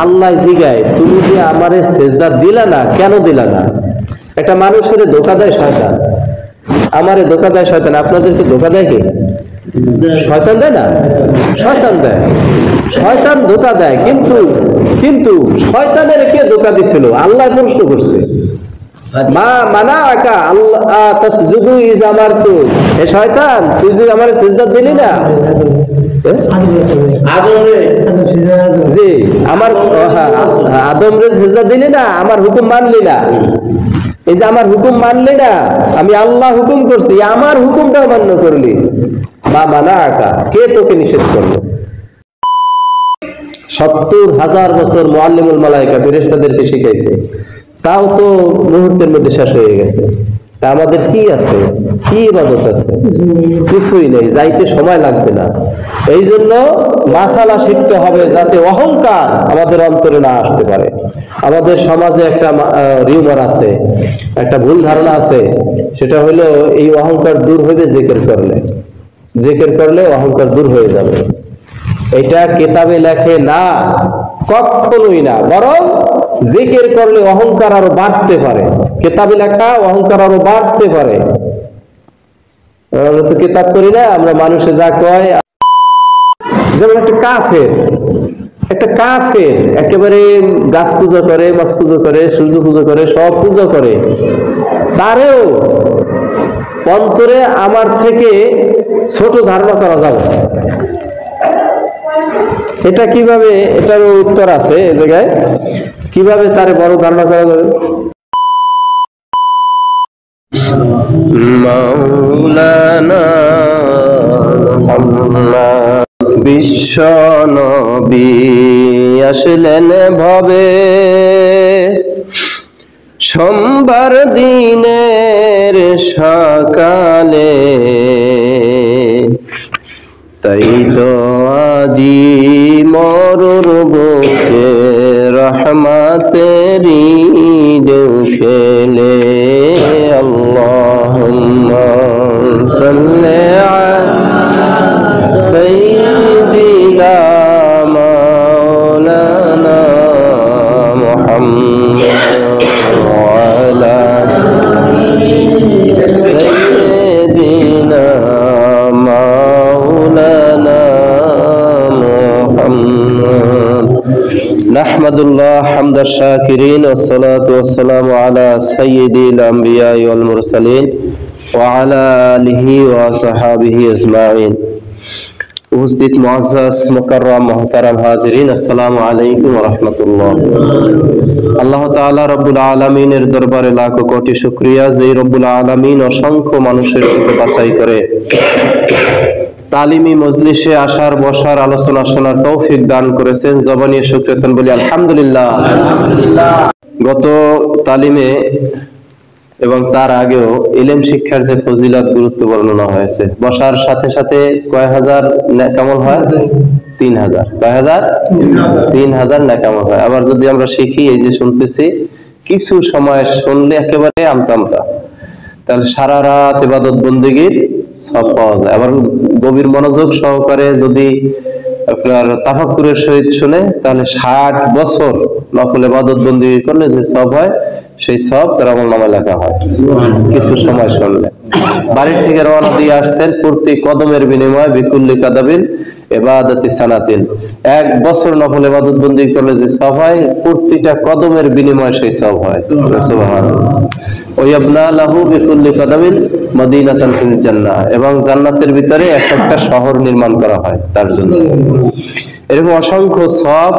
আল্লাহ জিগায় তুমি যে আমারে সেজদা দিলা না, কেন দিলা না? একটা মানুষের ধোঁকা দেয় শয়তান, আমারে ধোঁকা দেয় শয়তান। আপনাদেরকে ধোঁকা দেয় কি? শয়তান দেয় না? শয়তান দেয়, শয়তান ধোঁকা দেয়। কিন্তু কিন্তু শয়তানের কে ধোঁকা দিছিল? আল্লাহ প্রশ্ন করছে, মা মানা আকা আল্লাহ তাসজুদু ইজ আমারতু, এ শয়তান তুই যে আমারে সিজদা দিলি না, জি আমার আদম রে সিজদা দিলি না, আমার হুকুম মানলি না। এই যে আমার হুকুম মানলি না, আমি আল্লাহ হুকুম করছি, আমার হুকুমটাও মান্য করলি, মা মানা আকা, কে তোকে নিষেধ করলো? 70,000 বছর মুআল্লিমুল মালায়েকা ফেরেশতাদেরকে শিখাইছে, তাও তো মুহূর্তের মধ্যে শেষ হয়ে গেছে। তা আমাদের কি আছে, কি ইবাদত আছে? কিছুই নেই, যাইতে সময় লাগবে না। এই জন্য মাসালা শিখতে হবে যাতে অহংকার আমাদের অন্তরে না আসতে পারে। আমাদের সমাজে একটা রিউমার আছে, একটা ভুল ধারণা আছে, সেটা হলো এই অহংকার দূর হবে জিকির করলে, জিকির করলে অহংকার দূর হয়ে যাবে। এটা কিতাবে লেখে না, কখনোই না, বরং জিকির করলে অহংকার আরো বাড়তে পারে। কিতাবে লেখা অহংকার আরো বাড়তে পারে। আমরা তো কিতাব করি না, আমরা মানুষে যা কয়। যেমন একটা কাফের একেবারে গাছ পূজা করে, মাছ পূজা করে, সূর্য পূজা করে, সব পূজা করে, তারেও অন্তরে আমার থেকে ছোট ধারণা করা যাবে। এটা কিভাবে, এটার উত্তর আছে এই জায়গায়, কিভাবে তারে বড় ধারণা করা যাবে? মাওলানা বিশ্ব নবী আসলেন ভবে, সোমবার দিনের সকালে, তাই তো আজি মরুর বুকে রহমতেরি ঢেউ খেলে। আল্লাহুম্মা সাল্লি আলা সাইয়্যিদিনা মাওলানা মুহাম্মদ ওয়া আলা সাইয়্যিদিনা নাহমাদুল্লাহ হামদা শাকিরিন ওয়াসসালাতু ওয়াসসালামু আলা সাইয়্যিদিল আমবিয়া ওয়াল মুরসালিন ওয়া আলা আলিহি ওয়া সাহাবিহি আজমাইন। উপস্থিত মুআজ্জাজ মুকাররম মুহতারাম হাজিরিন, আসসালামু আলাইকুম ওয়া রাহমাতুল্লাহ। আল্লাহ তাআলা রব্বুল আলামিনের দরবারে লাখো কোটি শুকরিয়া যে রব্বুল আলামিন অসংখ্য মানুষের মধ্যে বাছাই করে তালিমি মজলিসে আসার, বসার, আলোচনা শোনার তৌফিক দান করেছেন। জবানিয়ে শুকরিয়া বলি আলহামদুলিল্লাহ। গত তালিমে এবং তার আগেও ইলম শিক্ষার যে ফজিলত, গুরুত্ব বর্ণনা হয়েছে। বসার সাথে সাথে কয় হাজার নেকামল হয়? 3000। কয় হাজার? 3000 নেকামল হয়। আবার যদি আমরা শিখি, এই যে শুনতেছি, কিছু সময় শুনলে একেবারে আমতা আমতা, তাহলে সারা রাত ইবাদত বন্দেগীর সব পাওয়া যায়। আবার গভীর মনোযোগ সহকারে যদি আপনার তাফাক্কুরের সহিত শুনে, তাহলে 60 বছর নফল ইবাদত বন্দেগী করলে যে সব হয়, সেই সব তার আমলনামায় লেখা হয় কিছু সময় শুনলে। বাড়ির থেকে রওনা দিয়ে আসছেন, প্রতি কদমের বিনিময়ে বিকুল্লি কাদাবিন ইবাদাতি সানাতিন, 1 বছর নফল ইবাদত বন্দেগী করলে যে সব হয়, প্রতিটা কদমের বিনিময়ে সেই সব হয়। সুবহানাল্লাহ। ওয়ায়াবনা লাহু বিকুল্লি কাদাবিন মদিনাতান ফিল জান্নাহ, এবং জান্নাতের ভিতরে একটা শহর নির্মাণ করা হয় তার জন্য। এরকম অসংখ্য সওয়াব,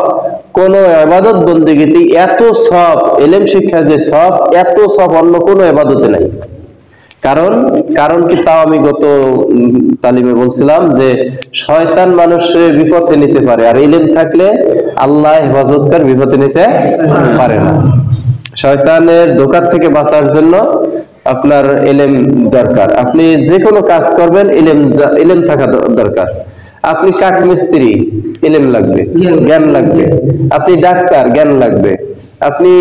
কোন ইবাদত বন্দেগীতে এত সওয়াব, ইলম শিক্ষা যে সওয়াব, এত সওয়াব অন্য কোনো ইবাদতে নাই। কারণ কি, তাও আমি গত তালিমে বলছিলাম যে শয়তান মানুষের বিপথে নিতে পারে, আর ইলম থাকলে আল্লাহ হেফাজতকার বিপথে নিতে পারে না। শয়তানের ধোঁকা থেকে বাঁচার জন্য আপনার ইলম দরকার। আপনি যে কোনো কাজ করবেন, ইলম থাকা দরকার। আপনি কাঠ মিস্ত্রি, ইলম লাগবে, জ্ঞান লাগবে। আপনি ডাক্তার, জ্ঞান লাগবে। আপনি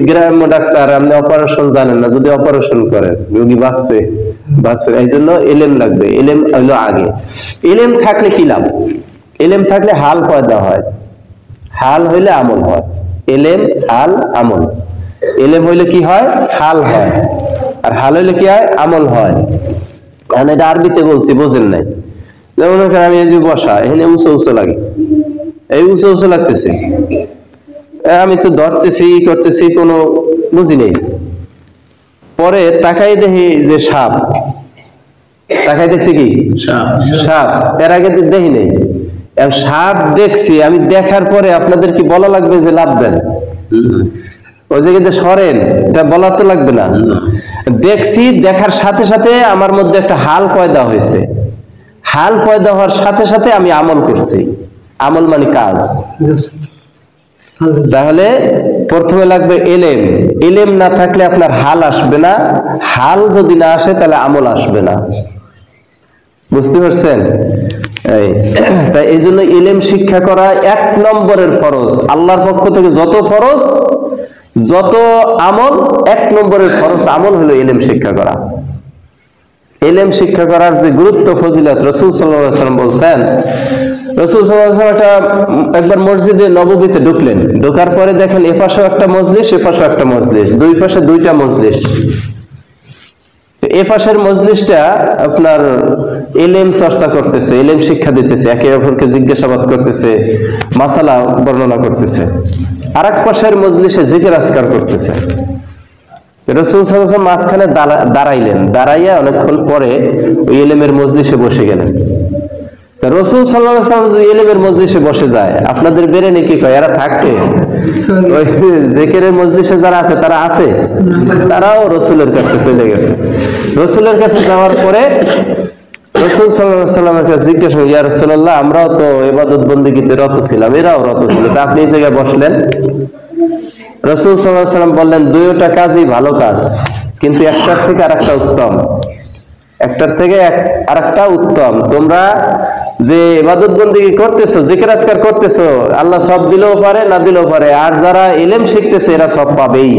গ্রাম্য ডাক্তার, আপনি অপারেশন জানেন না, যদি অপারেশন করেন রোগী বাঁচবে। এই জন্য ইলম লাগবে। ইলম হলো আগে। ইলম থাকলে কি লাভ? ইলম থাকলে হাল পয়দা হয়। হাল হইলে আমল হয়। এলেম, হাল, আমল। এলেম হইলে কি হয়? হাল হয়। আর হাল হইলে কি হয়? আমল হয়। এটা আরবিতে বলছি, বোঝেন নাই। যেমন আমি এই যে বসা, এখানে উঁচু উঁচু লাগে, এই উঁচু উঁচু লাগতেছে, আমি তো ধরতেছি করতেছি, কোনো বুঝি নেই। পরে তাকাই দেখি যে সাপ, তাকাই দেখছি কি সাপ, এর আগে দেখি নেই। সাপ দেখছি, আমি দেখার পরে আপনাদের কি বলা লাগবে যে লাভ দেন? ওই জায়গাতে সরেন, এটা বলা তো লাগবে না। দেখছি, দেখার সাথে সাথে আমার মধ্যে একটা হাল পয়দা হয়েছে। হাল পয়দা হওয়ার সাথে সাথে আমি আমল করছি। আমল মানে কাজ। তাহলে প্রথমে লাগবে এলেম। এলেম না থাকলে আপনার হাল আসবে না। হাল যদি না আসে তাহলে আমল আসবে না। বুঝতে পারছেন? তাই এই জন্য এলেম শিক্ষা করা 1 নম্বরের ফরজ। আল্লাহর পক্ষ থেকে যত ফরজ, যত আমল, 1 নম্বরের ফরজ আমল হলো এলেম শিক্ষা করা। এলেম শিক্ষা করার যে গুরুত্ব, ফজিলত, রাসূল সাল্লাল্লাহু আলাইহি ওয়াসাল্লাম বলছেন। রাসূল সাল্লাল্লাহু আলাইহি ওয়াসাল্লাম একবার মসজিদে নববীতে ঢুকলেন। ঢোকার পরে দেখেন এপাশেও একটা মজলিস, এপাশেও একটা মজলিস, দুই পাশে দুইটা মজলিস। এ পাশের মজলিসটা আপনার এলেম চর্চা করতেছে, এলেম শিক্ষা দিতেছে, একে অপরকে জিজ্ঞাসাবাদ করতেছে, মাসালা বর্ণনা করতেছে। আর এক পাশের মজলিসে জিকির আজকার করতেছে। রাসূল সাল্লাল্লাহু আলাইহি ওয়াসাল্লাম মাঝখানে দাঁড়াইলেন। দাঁড়াইয়া অনেকক্ষণ পরে ওই এলেমের মজলিসে বসে গেলেন। রাসূল সাল্লাল্লাহু আলাইহি ওয়াসাল্লাম যদি এলেমের মজলিসে বসে যায়, আপনাদের বেরেনে কি কয়? এরা থাকতে ওই জিকিরের মজলিসে যারা আছে তারা আছে, তারাও রাসূলের কাছে চলে গেছে। রাসূলের কাছে যাওয়ার পরে রাসূল সাল্লাল্লাহু আলাইহি ওয়াসাল্লামের কাছে জিজ্ঞাসা করলেন, ইয়া রাসূলুল্লাহ, আমরাও তো ইবাদত বন্দেগীতে রত ছিলাম, এরাও রত ছিল, তা আপনি এই জায়গায় বসলেন? রাসূল সাল্লাল্লাহু আলাইহি ওয়াসাল্লাম বললেন, দুইটা কাজই ভালো কাজ, কিন্তু একটার থেকে আরেকটা উত্তম। একটার থেকে আরেকটা উত্তম। তোমরা যে ইবাদত বন্দেগী করতেছো, জিকির আজকার করতেছো, আল্লাহ সব দিলেও পারে, না দিলেও পারে। আর যারা ইলম শিখতেছে এরা সব পাবেই।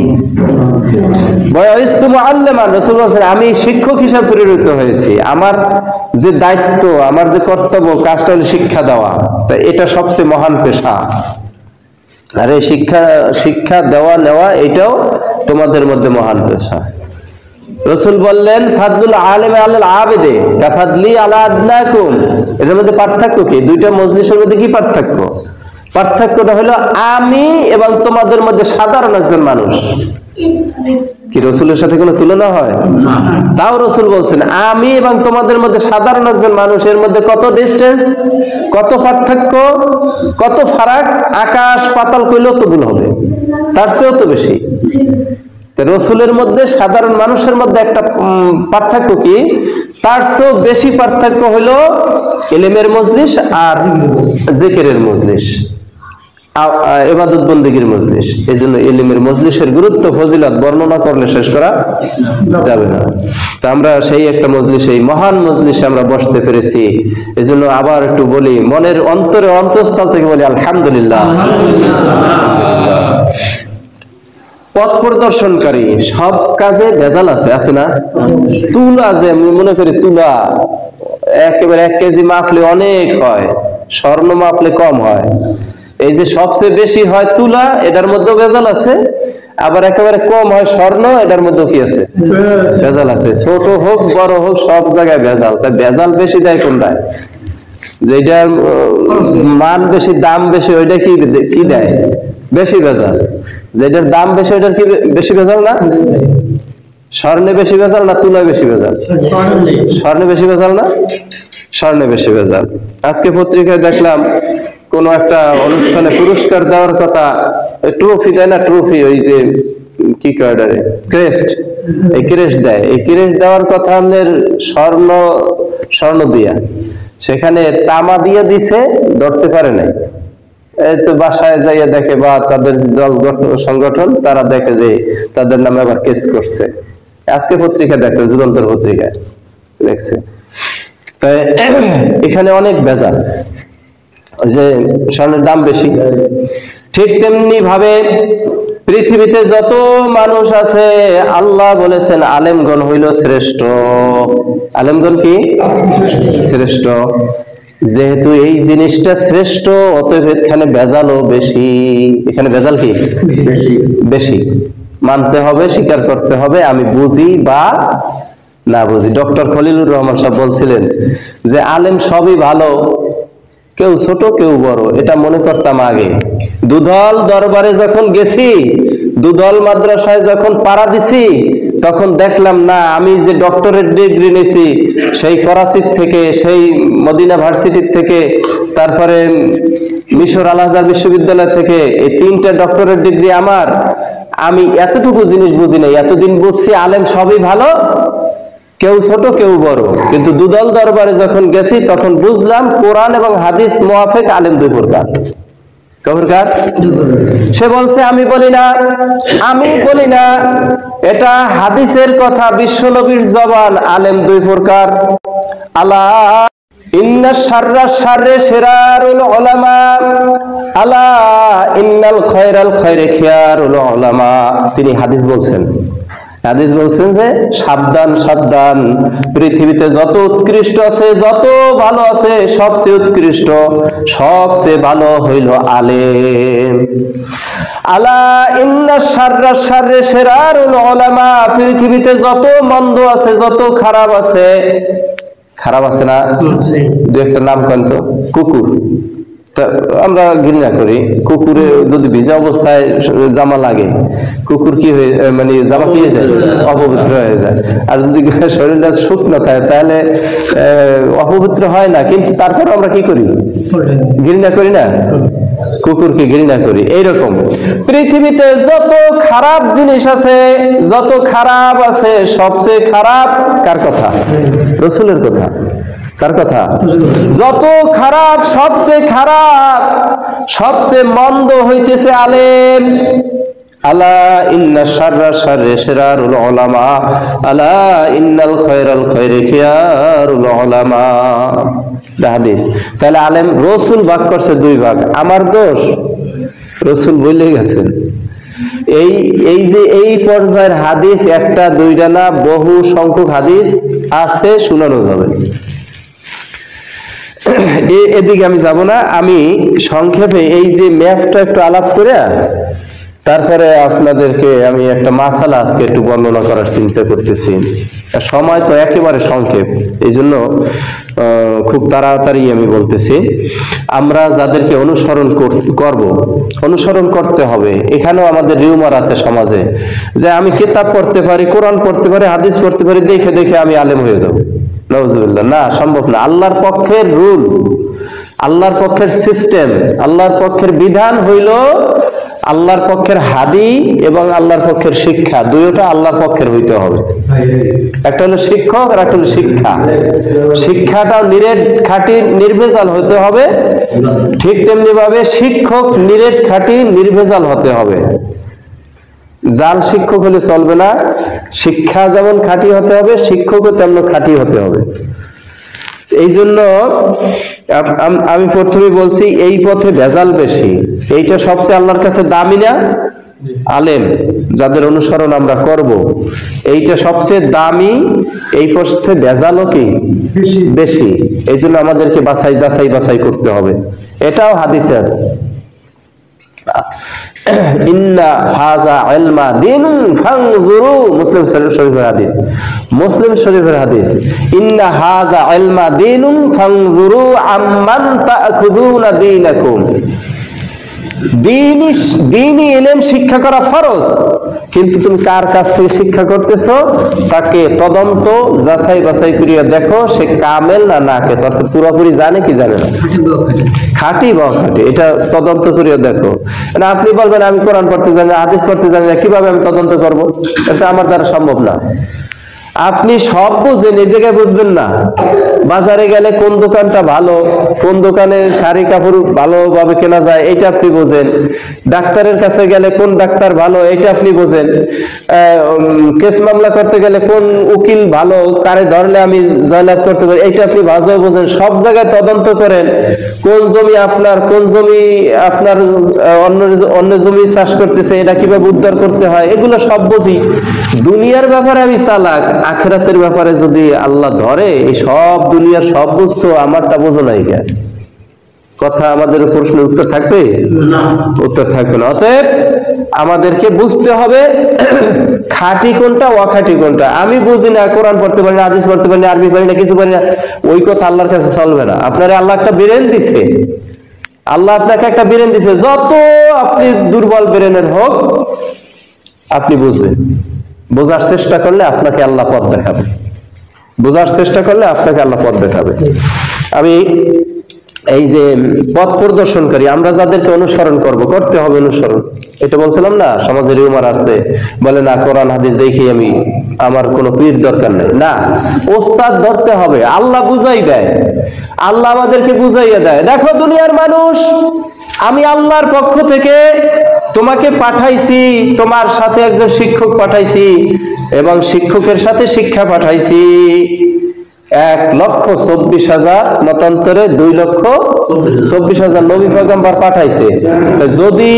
রাসূল বলেন, আমি শিক্ষক হিসেবে প্রেরিত হয়েছি। আমার যে দায়িত্ব, আমার যে কর্তব্য, কাজটা হলো শিক্ষা দেওয়া। তা এটা সবচেয়ে মহান পেশা। আর এই শিক্ষা দেওয়া নেওয়া, এটাও তোমাদের মধ্যে মহান পেশা। রাসূল বললেন, ফাদলুল আলিমি আলাল আবিদি কাফাদলি আলা আদনাকুম। এর মধ্যে পার্থক্য কি? দুইটা মজলিসের মধ্যে কি পার্থক্য? পার্থক্যটা হলো আমি এবং তোমাদের মধ্যে সাধারণ একজন মানুষ। কি রাসূলের সাথে কোনো তুলনা হয়? তাও রাসূল বলছেন, আমি এবং তোমাদের মধ্যে সাধারণ একজন মানুষ, এর মধ্যে কত ডিসটেন্স, কত পার্থক্য, কত ফারাক, আকাশ পাতাল কইলেও তো ভুল হবে, তার চেয়েও তো বেশি। রাসূলের মধ্যে সাধারণ মানুষের মধ্যে একটা পার্থক্য কি? তার চেয়েও বেশি পার্থক্য হলো ইলমের মজলিস আর জিকিরের মজলিস, ইবাদত বন্দেগীর মজলিস। এই জন্য ইলমের মজলিসের গুরুত্ব, ফজিলত বর্ণনা করলে শেষ করা যাবে না। তো আমরা সেই একটা মজলিস, এই মহান মজলিসে আমরা বসতে পেরেছি। এই জন্য আবার একটু বলি, মনের অন্তরে, অন্তঃস্থল থেকে বলি আলহামদুলিল্লাহ। পথ প্রদর্শনকারী সব কাজে ভেজাল আছে, আছে না? তুলা, যে আমি মনে করি তুলা একেবারে 1 কেজি মাপলে অনেক হয়, স্বর্ণ মাপলে কম হয়। এই যে সবচেয়ে বেশি হয় তুলা, এটার মধ্যেও ভেজাল আছে। আবার একেবারে কম হয় স্বর্ণ, এটার মধ্যেও কি আছে? ভেজাল আছে। ছোট হোক বড় হোক, সব জায়গায় ভেজাল। তাই ভেজাল বেশি দেয় কোনটায়? যেটার মান বেশি, দাম বেশি, ওইটা কি দেয়? বেশি ভেজাল। যেটার দাম বেশি, ওইটার কি বেশি ভেজাল না? স্বর্ণে বেশি ভেজাল না তুলায় বেশি ভেজাল? স্বর্ণে বেশি ভেজাল না? স্বর্ণে বেশি ভেজাল। আজকে পত্রিকায় দেখলাম কোন একটা অনুষ্ঠানে পুরস্কার দেওয়ার কথা, ট্রফি দেয় না, ট্রফি, ওই যে কি কয়, ক্রেস্ট, এই ক্রেস্ট দেয়। এই ক্রেস্ট দেওয়ার কথা আমাদের স্বর্ণ দিয়া, সেখানে তামা দিয়ে দিছে, ধরতে পারে নাই। এই তো বাসায় যাইয়া দেখে, বা তাদের দল সংগঠন, তারা দেখে যে তাদের নামে আবার কেস করছে। আজকে পত্রিকা দেখে, যুগান্তর পত্রিকায় দেখছে। তাই এখানে অনেক ভেজাল, ওই যে স্বর্ণের দাম বেশি। ঠিক তেমনি ভাবে পৃথিবীতে যত মানুষ আছে, আল্লাহ বলেছেন আলেমগণ হইল শ্রেষ্ঠ। আলেমগণ কি? শ্রেষ্ঠ। যেহেতু এই জিনিসটা শ্রেষ্ঠ, অতএব এখানে ভেজালও বেশি। এখানে ভেজাল কি বেশি, মানতে হবে, স্বীকার করতে হবে, আমি বুঝি বা না বুঝি। ডক্টর খলিলুর রহমান সাহেব বলছিলেন যে আলেম সবই ভালো, কেউ ছোট কেউ বড়, এটা মনে করতাম আগে। দুধল দরবারে যখন গেছি, দুধল মাদ্রাসায় যখন পাড়া দিছি, তখন দেখলাম না, আমি যে ডক্টরেট ডিগ্রি নিয়েছি সেই করাচির থেকে, সেই মদিনা ভার্সিটির থেকে, তারপরে মিশর আল আজহার বিশ্ববিদ্যালয় থেকে, এই 3টা ডক্টরেট ডিগ্রি আমার। আমি এতটুকু জিনিস বুঝি নাই, এতদিন বুঝছি আলেম সবই ভালো, কেউ ছোট কেউ বড়। কিন্তু দুদল দরবারে যখন গেছি তখন বুঝলাম কোরআন এবং হাদিস মুআফিক আলেম দুই প্রকার। সে বলছে আমি বলি না, এটা হাদিসের কথা, বিশ্ব নবীর জবান, আলেম দুই প্রকার। আলা ইন্না শাররা শাররে শিরারুল উলামা, আলা ইন্নাল খায়রাল খায়রে খিয়ারুল উলামা। তিনি হাদিস বলছেন যে সাবধান, পৃথিবীতে যত উৎকৃষ্ট আছে, যত ভালো আছে, সবচেয়ে উৎকৃষ্ট, সবচেয়ে ভালো হইল আলেম। আলা ইন্না শাররা শাররে শিরারুল উলামা, পৃথিবীতে যত মন্দ আছে, যত খারাপ আছে না, দু একটা নাম কেন তো। কুকুর, আমরা ঘৃণা করি, কুকুরে যদি ভিজা অবস্থায় জামা লাগে, কুকুর কি হয়ে, মানে জামা কি হয়ে যায়, অপবিত্র হয়ে যায়। আর যদি শরীরটা শুকনো থাকে তাহলে অপবিত্র হয় না, কিন্তু তারপর আমরা কি করি, ঘৃণা করি না, কুকুরকে ঘৃণা করি। এইরকম পৃথিবীতে যত খারাপ জিনিস আছে, যত খারাপ আছে, সবচেয়ে খারাপ কার কথা? রাসূলের কথা। কার কথা? যত খারাপ, সবচেয়ে খারাপ, সবচেয়ে মন্দ হইতেছে আলেম। আলা ইন্না শাররা শাররে শিরারুল উলামা, আলা ইন্নাল খায়রাল খায়রে খিয়ারুল উলামা। হাদিস। তাহলে আলেম, রাসূল ভাগ করছে দুই ভাগ, আমার দোষ? রাসূল বলে গেছেন। এই যে এই পর্যায়ের হাদিস একটা দুইটা না, বহু সংখ্যক হাদিস আছে, শোনানো যাবে। এদিকে আমি যাব না, আমি সংক্ষেপে এই যে ম্যাপটা একটু আলাপ করে তারপরে আপনাদেরকে আমি একটা মাসালা আজকে একটু বর্ণনা করার চিন্তা করতেছি। সময় তো একেবারে সংক্ষেপ, এই জন্য খুব তাড়াতাড়ি আমি বলতেছি। আমরা যাদেরকে অনুসরণ করতে হবে, এখানেও আমাদের রিউমার আছে সমাজে যে আমি কিতাব পড়তে পারি, কোরআন পড়তে পারি, হাদিস পড়তে পারি, দেখে দেখে আমি আলেম হয়ে যাব। নাউজুবিল্লাহ, না, সম্ভব না। আল্লাহর পক্ষের রুল, আল্লাহর পক্ষের সিস্টেম, আল্লাহর পক্ষের বিধান হইল আল্লাহর পক্ষের হাদি এবং আল্লাহর পক্ষের শিক্ষা, দুইটা আল্লাহর পক্ষের হইতে হবে। একটা হলো শিক্ষক আর একটা হলো শিক্ষা। শিক্ষাটাও নিরেট খাঁটি নির্ভেজাল হতে হবে, ঠিক তেমনি ভাবে শিক্ষক নিরেট খাঁটি নির্ভেজাল হতে হবে। জাল শিক্ষক হলে চলবে না। শিক্ষা যেমন খাঁটি হতে হবে, শিক্ষকও তেমন খাঁটি হতে হবে। এই জন্য আমি প্রথমে বলছি এই পথে ভেজাল বেশি। এইটা সবচেয়ে আল্লাহর কাছে দামি না? আলেম যাদের অনুসরণ আমরা করব, এইটা সবচেয়ে দামি, এই পথে ভেজালও কি বেশি। এই জন্য আমাদেরকে যাচাই করতে হবে। এটাও হাদিসে আছে, ইন্না হাযা ইলমা দীনুন ফানজুরু, মুসলিম শরীফের হাদিস, ইন্না হাযা ইলমা দীনুন ফানজুরু আম্মান তা'খুযুনা দীনাকুম। দ্বীনি ইলম শিক্ষা করা ফরজ, কিন্তু তুমি কার কাছ থেকে শিক্ষা করতেছো তাকে তদন্ত যাচাই বাছাই করিয়া দেখো সে কামেল না নাকিস, অর্থাৎ পুরোপুরি জানে কি জানে না, খাঁটি বা খাঁটি, এটা তদন্ত করিয়া দেখো। না আপনি বলবেন আমি কোরআন পড়তে জানি না, হাদিস পড়তে জানি না, কিভাবে আমি তদন্ত করব? এটা আমার দ্বারা সম্ভব না। আপনি সব বুঝেন, এই জায়গায় বুঝবেন না। বাজারে গেলে কোন দোকানটা ভালো, কোন দোকানে শাড়ি কাপড় ভালোভাবে কেনা যায়, এটা আপনি বোঝেন। ডাক্তারের কাছে গেলে কোন ডাক্তার ভালো, এটা আপনি বোঝেন। কেস মামলা করতে গেলে কোন উকিল ভালো, কারে ধরলে আমি জয়লাভ করতে পারি, এটা আপনি ভালোভাবে বোঝেন। সব জায়গায় তদন্ত করেন, কোন জমি আপনার, কোন জমি আপনার অন্য জমি চাষ করতেছে, এটা কিভাবে উদ্ধার করতে হয়, এগুলো সব বুঝি। দুনিয়ার ব্যাপারে আমি চালাক, আখিরাতের ব্যাপারে যদি আল্লাহ ধরে, এই সব দুনিয়ার সব বুঝছো, আমারটা বোঝো নাই কেন? কথা আমাদের প্রশ্নের উত্তর থাকবে না, উত্তর থাকবে না। অতএব আমাদেরকে বুঝতে হবে খাঁটি কোনটা অখাঁটি কোনটা। আমি বুঝি না, কোরআন পড়তে পারি না, হাদিস পড়তে পারি না, আরবি পারি না, কিছু পারি না, ওই কথা আল্লাহর কাছে চলবে না। আপনারে আল্লাহ একটা ব্রেন দিছে, আল্লাহ আপনাকে একটা ব্রেন দিছে, যত আপনি দুর্বল ব্রেনের হোক আপনি বুঝবেন। বোঝার চেষ্টা করলে আপনাকে আল্লাহ পথ দেখাবে, বোঝার চেষ্টা করলে আপনাকে আল্লাহ পথ দেখাবে। আমি এই যে পথ প্রদর্শনকারী, আমরা যাদেরকে অনুসরণ করব, করতে হবে অনুসরণ, এটা বলছিলাম না। সমাজের উমার আছে, বলে না কোরআন হাদিস দেখি আমি, আমার কোনো পীর দরকার নেই। না, ওস্তাদ ধরতে হবে। আল্লাহ বুঝাই দেয়, আল্লাহ আমাদেরকে বুঝাইয়া দেয়। দেখো দুনিয়ার মানুষ, আমি আল্লাহর পক্ষ থেকে তোমাকে পাঠাইছি, তোমার সাথে একজন শিক্ষক পাঠাইছি এবং শিক্ষকের সাথে শিক্ষা পাঠাইছি। 1,24,000 মতান্তরে 2,24,000 নবী পয়গম্বর পাঠাইছে। যদি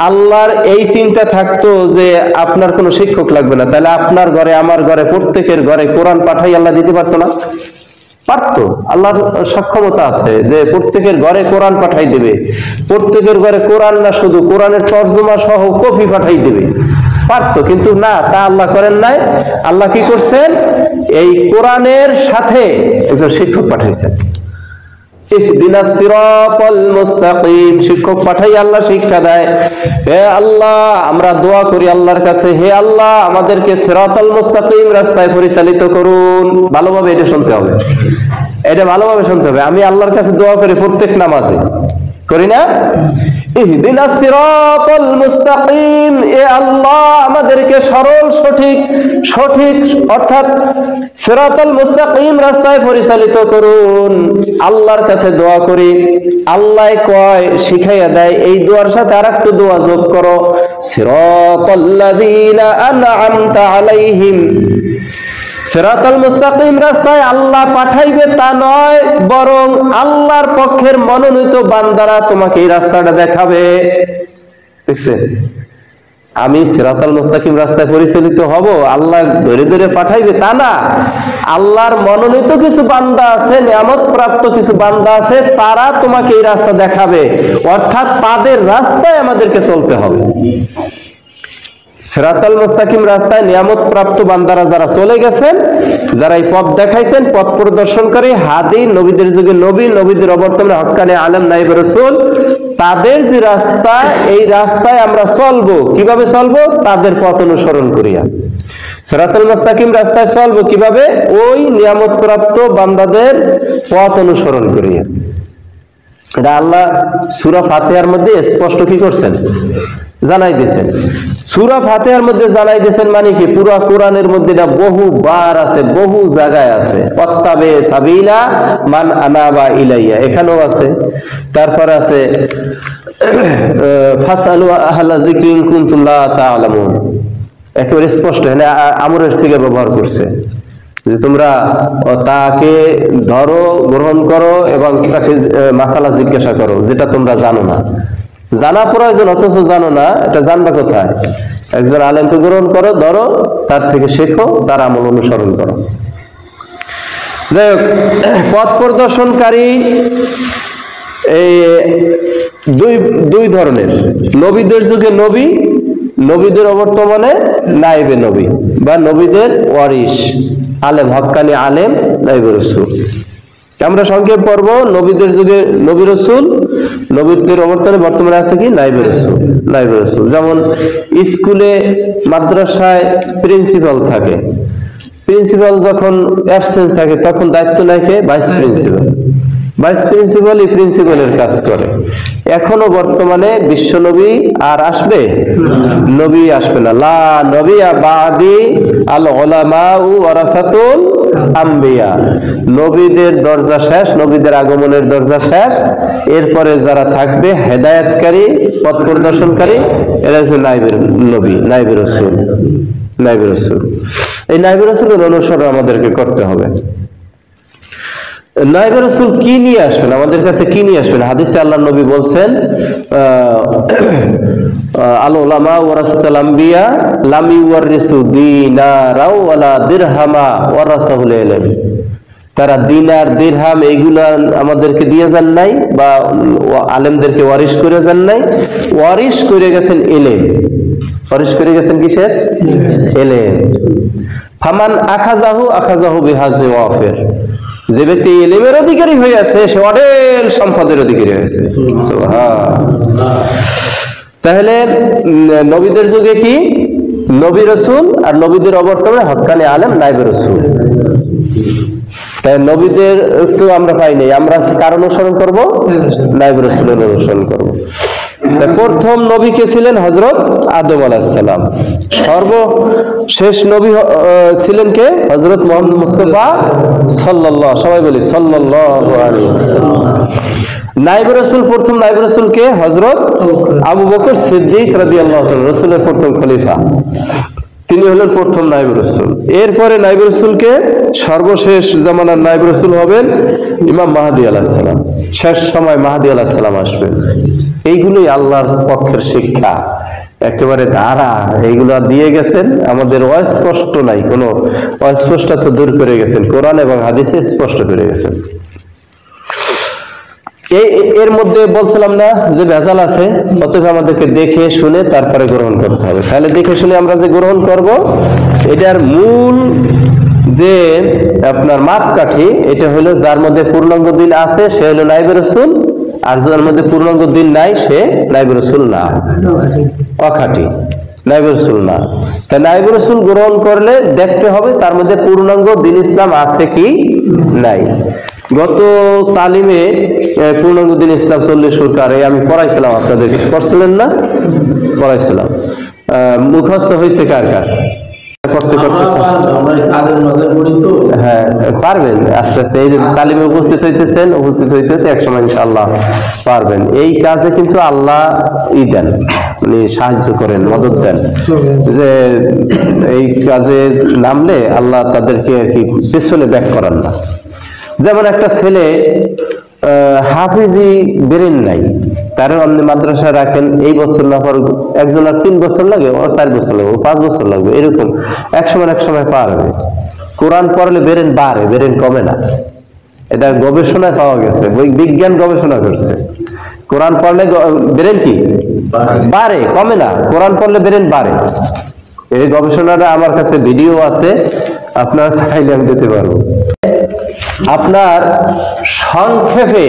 আল্লাহর এই চিন্তা থাকতো যে আপনার কোনো শিক্ষক লাগবে না, তাহলে আপনার ঘরে, আমার ঘরে, প্রত্যেকের ঘরে কোরআন পাঠাই আল্লাহ দিতে পারতো না? পারতো। আল্লাহর সক্ষমতা আছে যে প্রত্যেকের ঘরে কোরআন পাঠাই দেবে। প্রত্যেকের ঘরে কোরআন না, শুধু কোরআনের তরজমা সহ কপি পাঠাই দেবে, পারতো। কিন্তু না, তা আল্লাহ করেন নাই। আল্লাহ কি করছেন? এই কোরআনের সাথে একজন শিক্ষক পাঠাইছেন। ইহদিনাস সিরাতাল মুস্তাকিম, শিক্ষক পাঠাই আল্লাহ শিক্ষা দেয়। হে আল্লাহ, আমরা দোয়া করি আল্লাহর কাছে, হে আল্লাহ আমাদেরকে সিরাতাল মুস্তাকিম রাস্তায় পরিচালিত করুন। ভালোভাবে এটা শুনতে হবে, এটা ভালোভাবে শুনতে হবে। আমি আল্লাহর কাছে দোয়া করি প্রত্যেক নামাজে, করি না? ইহদিনাস সিরাতাল মুস্তাকিম, এ আল্লাহ আমাদেরকে সরল সঠিক অর্থাৎ সিরাতাল মুস্তাকিম রাস্তায় পরিচালিত করুন। আল্লাহর কাছে দোয়া করি। আল্লাহ কয়, শিখাইয়া দেয়, এই দোয়ার সাথে আরেকটা দোয়া যোগ করো, সিরাতাল্লাযীনা আন'আমতা আলাইহিম। সিরাতাল মুস্তাকিম রাস্তায় আল্লাহ পাঠাইবে তা নয়, বরং আল্লাহর পক্ষের মনোনীত বান্দারা তোমাকে এই রাস্তাটা দেখাবে। দেখছেন, আমি সিরাতাল মুস্তাকিম রাস্তায় পরিচালিত হব, আল্লাহ ধরে ধরে পাঠাইবে তা না। আল্লাহর মনোনীত কিছু বান্দা আছে, নিয়ামত প্রাপ্ত কিছু বান্দা আছে, তারা তোমাকে এই রাস্তা দেখাবে। অর্থাৎ তাদের রাস্তায় আমাদেরকে চলতে হবে। সিরাতাল মুস্তাকিম রাস্তায় নিয়ামত প্রাপ্ত বান্দারা যারা চলে গেছেন, যারা এই পথ দেখাইছেন, পথ প্রদর্শনকারী, হাদি, নবীদের যুগে নবী, নবীদের অবর্তমানে হক্কানি আলেম, নায়েবে রাসূল, তাদের যে রাস্তা, এই রাস্তায় আমরা চলবো। কিভাবে চলবো? তাদের পথ অনুসরণ করিয়া। সিরাতাল মুস্তাকিম রাস্তায় চলবো কিভাবে? ওই নিয়ামত প্রাপ্ত বান্দাদের পথ অনুসরণ করিয়া। এটা আল্লাহ সূরা ফাতিহার মধ্যে স্পষ্ট কি করছেন? জানাই দিয়েছেন। সূরা ফাতিহার মধ্যে জানাই দিয়েছেন মানে কি? পুরো কোরআনের মধ্যে এটা বহুবার আছে, বহু জায়গায় আছে। ওয়াত্তাবে সাবিলা মান আনাবা ইলাইয়া, এখানেও আছে। তারপর আছে ফাসালু আহলা যিকরি ইন কুনতুম লা তা'লামুন, একেবারে স্পষ্ট। এখানে আমরের সিগা ব্যবহার করছে যে তোমরা তাকে ধরো, গ্রহণ করো এবং তাকে মাসালা জিজ্ঞাসা করো যেটা তোমরা জানো না। জানা প্রয়োজন, অথচ জানো না, এটা জানবা কোথায়? একজন আলেমকে গ্রহণ করো, ধরো, তার থেকে শেখো, তার আমল অনুসরণ করো। যাই হোক, পথ প্রদর্শনকারী এই দুই ধরনের। নবীদের যুগে নবী, নবীদের অবর্তমানে নায়েবে নবী বা নবীদের ওয়ারিস, আলেম, হক্কানি আলেম, নায়েবে রাসূল। আমরা সংক্ষেপ পড়ব। নবীদের যুগে নবী রাসূল, নবীদের অবর্তমানে বর্তমানে আছে কি? নায়েবে রাসূল। নায়েবে রাসূল যেমন স্কুলে, মাদ্রাসায় প্রিন্সিপাল থাকে। প্রিন্সিপাল যখন অ্যাবসেন্ট থাকে তখন দায়িত্ব নেয় কে? Vice principal. ভাইস প্রিন্সিপালই প্রিন্সিপালের কাজ করে। এখনো বর্তমানে বিশ্ব নবী আর আসবে? নবী আসবে না। লা নবিয়া বাদি আল উলামাউ ওয়ারাসাতুল আম্বিয়া, নবীদের দরজা শেষ, নবীদের আগমনের দরজা শেষ। এরপরে যারা থাকবে হেদায়েতকারী, পথ প্রদর্শনকারী, এরা হচ্ছে নায়েবে নবী, নায়েবে রাসূল, নায়েবে রাসূল। এই নায়েবে রাসূলের অনুসরণ আমাদেরকে করতে হবে। নায়েবে রাসূল কি নিয়ে আসবেন, আমাদের কাছে কি নিয়ে আসবেন? হাদিসে আল্লাহর নবী বলছেন, আল উলামা ওয়ারাসাতুল আম্বিয়া লাম ইউওয়ারিসু দিনারাও ওয়ালা দিরহামা ওয়ারাসাহুল ইলম। তারা দিনার দিরহাম এইগুলা আমাদেরকে দিয়ে যান নাই, বা আলেমদেরকে ওয়ারিশ করে যান নাই, ওয়ারিশ করে গেছেন ইলম। ওয়ারিশ করে গেছেন কিসের? ইলম। ফামান আখাযাহু আখাযাহু বিহাজ্জি ওয়াফির। যে ব্যক্তি ইলমের অধিকারী হয়ে আছে সে অঢেল সম্পদের অধিকারী হয়েছে। সুবহানাল্লাহ। তাহলে নবীদের যুগে কি নবী রাসূল, আর নবীদের অবর্তমানে হক্কানি আলেম নায়েবে রাসূল। তাই নবীদের তো আমরা পাই নাই, আমরা কার অনুসরণ করবো? নায়েবে রাসূলের অনুসরণ করবো। প্রথম নবী কে ছিলেন? হযরত আদম আলাইহিস সালাম। সর্বশেষ নবী ছিলেন কে? হযরত মুহাম্মদ মুস্তাফা সাল্লাল্লাহু, সবাই বলি সাল্লাল্লাহু আলাইহি ওয়াসাল্লাম। নায়েবে রাসূল, প্রথম নায়েবে রাসূল কে? হযরত আবু বকর সিদ্দিক রাদিয়াল্লাহু তাআলা, রাসূলের প্রথম খলিফা, তিনি হলেন প্রথম নায়েবে রাসূল। এরপরে নায়েবে রাসূলকে সর্বশেষ জামানার নায়েবে রাসূল হবেন ইমাম মাহদী আলাইহিস সালাম। শেষ সময় মাহদী আলাইহিস সালাম আসবেন। এইগুলোই আল্লাহর পক্ষের শিক্ষা, একেবারে ধারা, এইগুলো দিয়ে গেছেন। আমাদের অস্পষ্ট নাই, কোনো অস্পষ্টতা দূর করে গেছেন, কোরআন এবং হাদিসে স্পষ্ট করে গেছেন। এর মধ্যে বলছিলাম না যে ভেজাল আছে, অতএব আমাদেরকে দেখে শুনে তারপরে গ্রহণ করতে হবে। তাহলে দেখে শুনে আমরা যে গ্রহণ করব, এটার মূল যে আপনার মাপকাঠি, এটা হলো যার মধ্যে পূর্ণাঙ্গ দিন আছে সে হলো নায়েবে রাসূল, আর যার মধ্যে পূর্ণাঙ্গ দিন নাই সে নায়েবে রাসূল না, অখাঁটি নায়েবে রাসূল না। তাই নায়েবে রাসূল গ্রহণ করলে দেখতে হবে তার মধ্যে পূর্ণাঙ্গ দিন ইসলাম আছে কি নাই। গত তালিমে পূর্ণাঙ্গ দিন ইসলাম 40 প্রকার আমি পড়াইছিলাম, আপনাদের পড়ছিলেন না? পড়াইছিলাম। মুখস্থ হয়েছে কার কার? করতে করতে হ্যাঁ পারবেন, আস্তে আস্তে এই যে তালিমে উপস্থিত হইতেছেন, উপস্থিত হইতে হইতে একসময় ইনশাআল্লাহ পারবেন। এই কাজে কিন্তু আল্লাহ দেন, উনি সাহায্য করেন, মদদ দেন, যে এই কাজে নামলে আল্লাহ তাদেরকে আর কি পেছনে ব্যাক করান না। যেমন একটা ছেলে হাফিজি বেরেন নাই, তার আপনি মাদ্রাসায় রাখেন, এই বছর না পর একজন আর 3 বছর লাগে, ওর 4 বছর লাগবে, 5 বছর লাগবে, এরকম এক সময় পারবে। কোরআন পড়লে বেরেন বাড়ে, বেরেন কমে না। এটা গবেষণায় পাওয়া গেছে, বিজ্ঞান গবেষণা করছে। কোরআন পড়লে বেরেন কি বাড়ে, কমে না। কোরআন পড়লে বেরেন বাড়ে। এই গবেষণাটা আমার কাছে ভিডিও আছে, আপনারা চাইলে আমি দিতে পারবো। আপনার সংক্ষেপে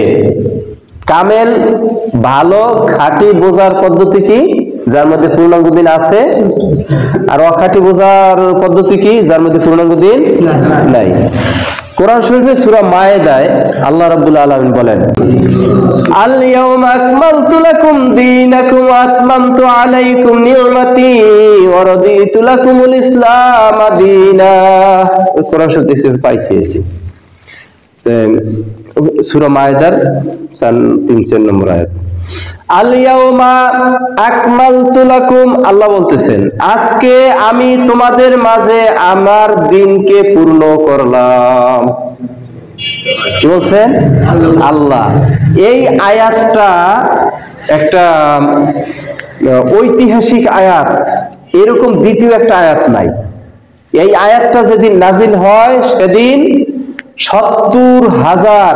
কামেল ভালো খাঁটি বোঝার পদ্ধতি কি? যার মধ্যে পূর্ণাঙ্গ দিন আছে। আর অখাঁটি বোঝার পদ্ধতি কি? যার মধ্যে পূর্ণাঙ্গ দিন নাই। কোরআন শরীফে সূরা মায়েদায় আল্লাহ রাব্বুল আলামিন বলেন, আল ইয়াউমা আকমালতু লাকুম দীনাকুম ওয়া আতমামতু আলাইকুম নি'মাতি ওয়া রাদিতু লাকুমুল ইসলাম দীনা। কোরআন শরীফে পাইছি সূরা মায়েদার 3-4 নম্বর আয়াত। আল ইয়াউমা আকমালতু লাকুম, আল্লাহ বলতেছেন আজকে আমি তোমাদের মাঝে আমার দিনকে পূর্ণ করলাম। কি বলছেন আল্লাহ? এই আয়াতটা একটা ঐতিহাসিক আয়াত, এরকম দ্বিতীয় একটা আয়াত নাই। এই আয়াতটা যেদিন নাজিল হয় সেদিন 70,000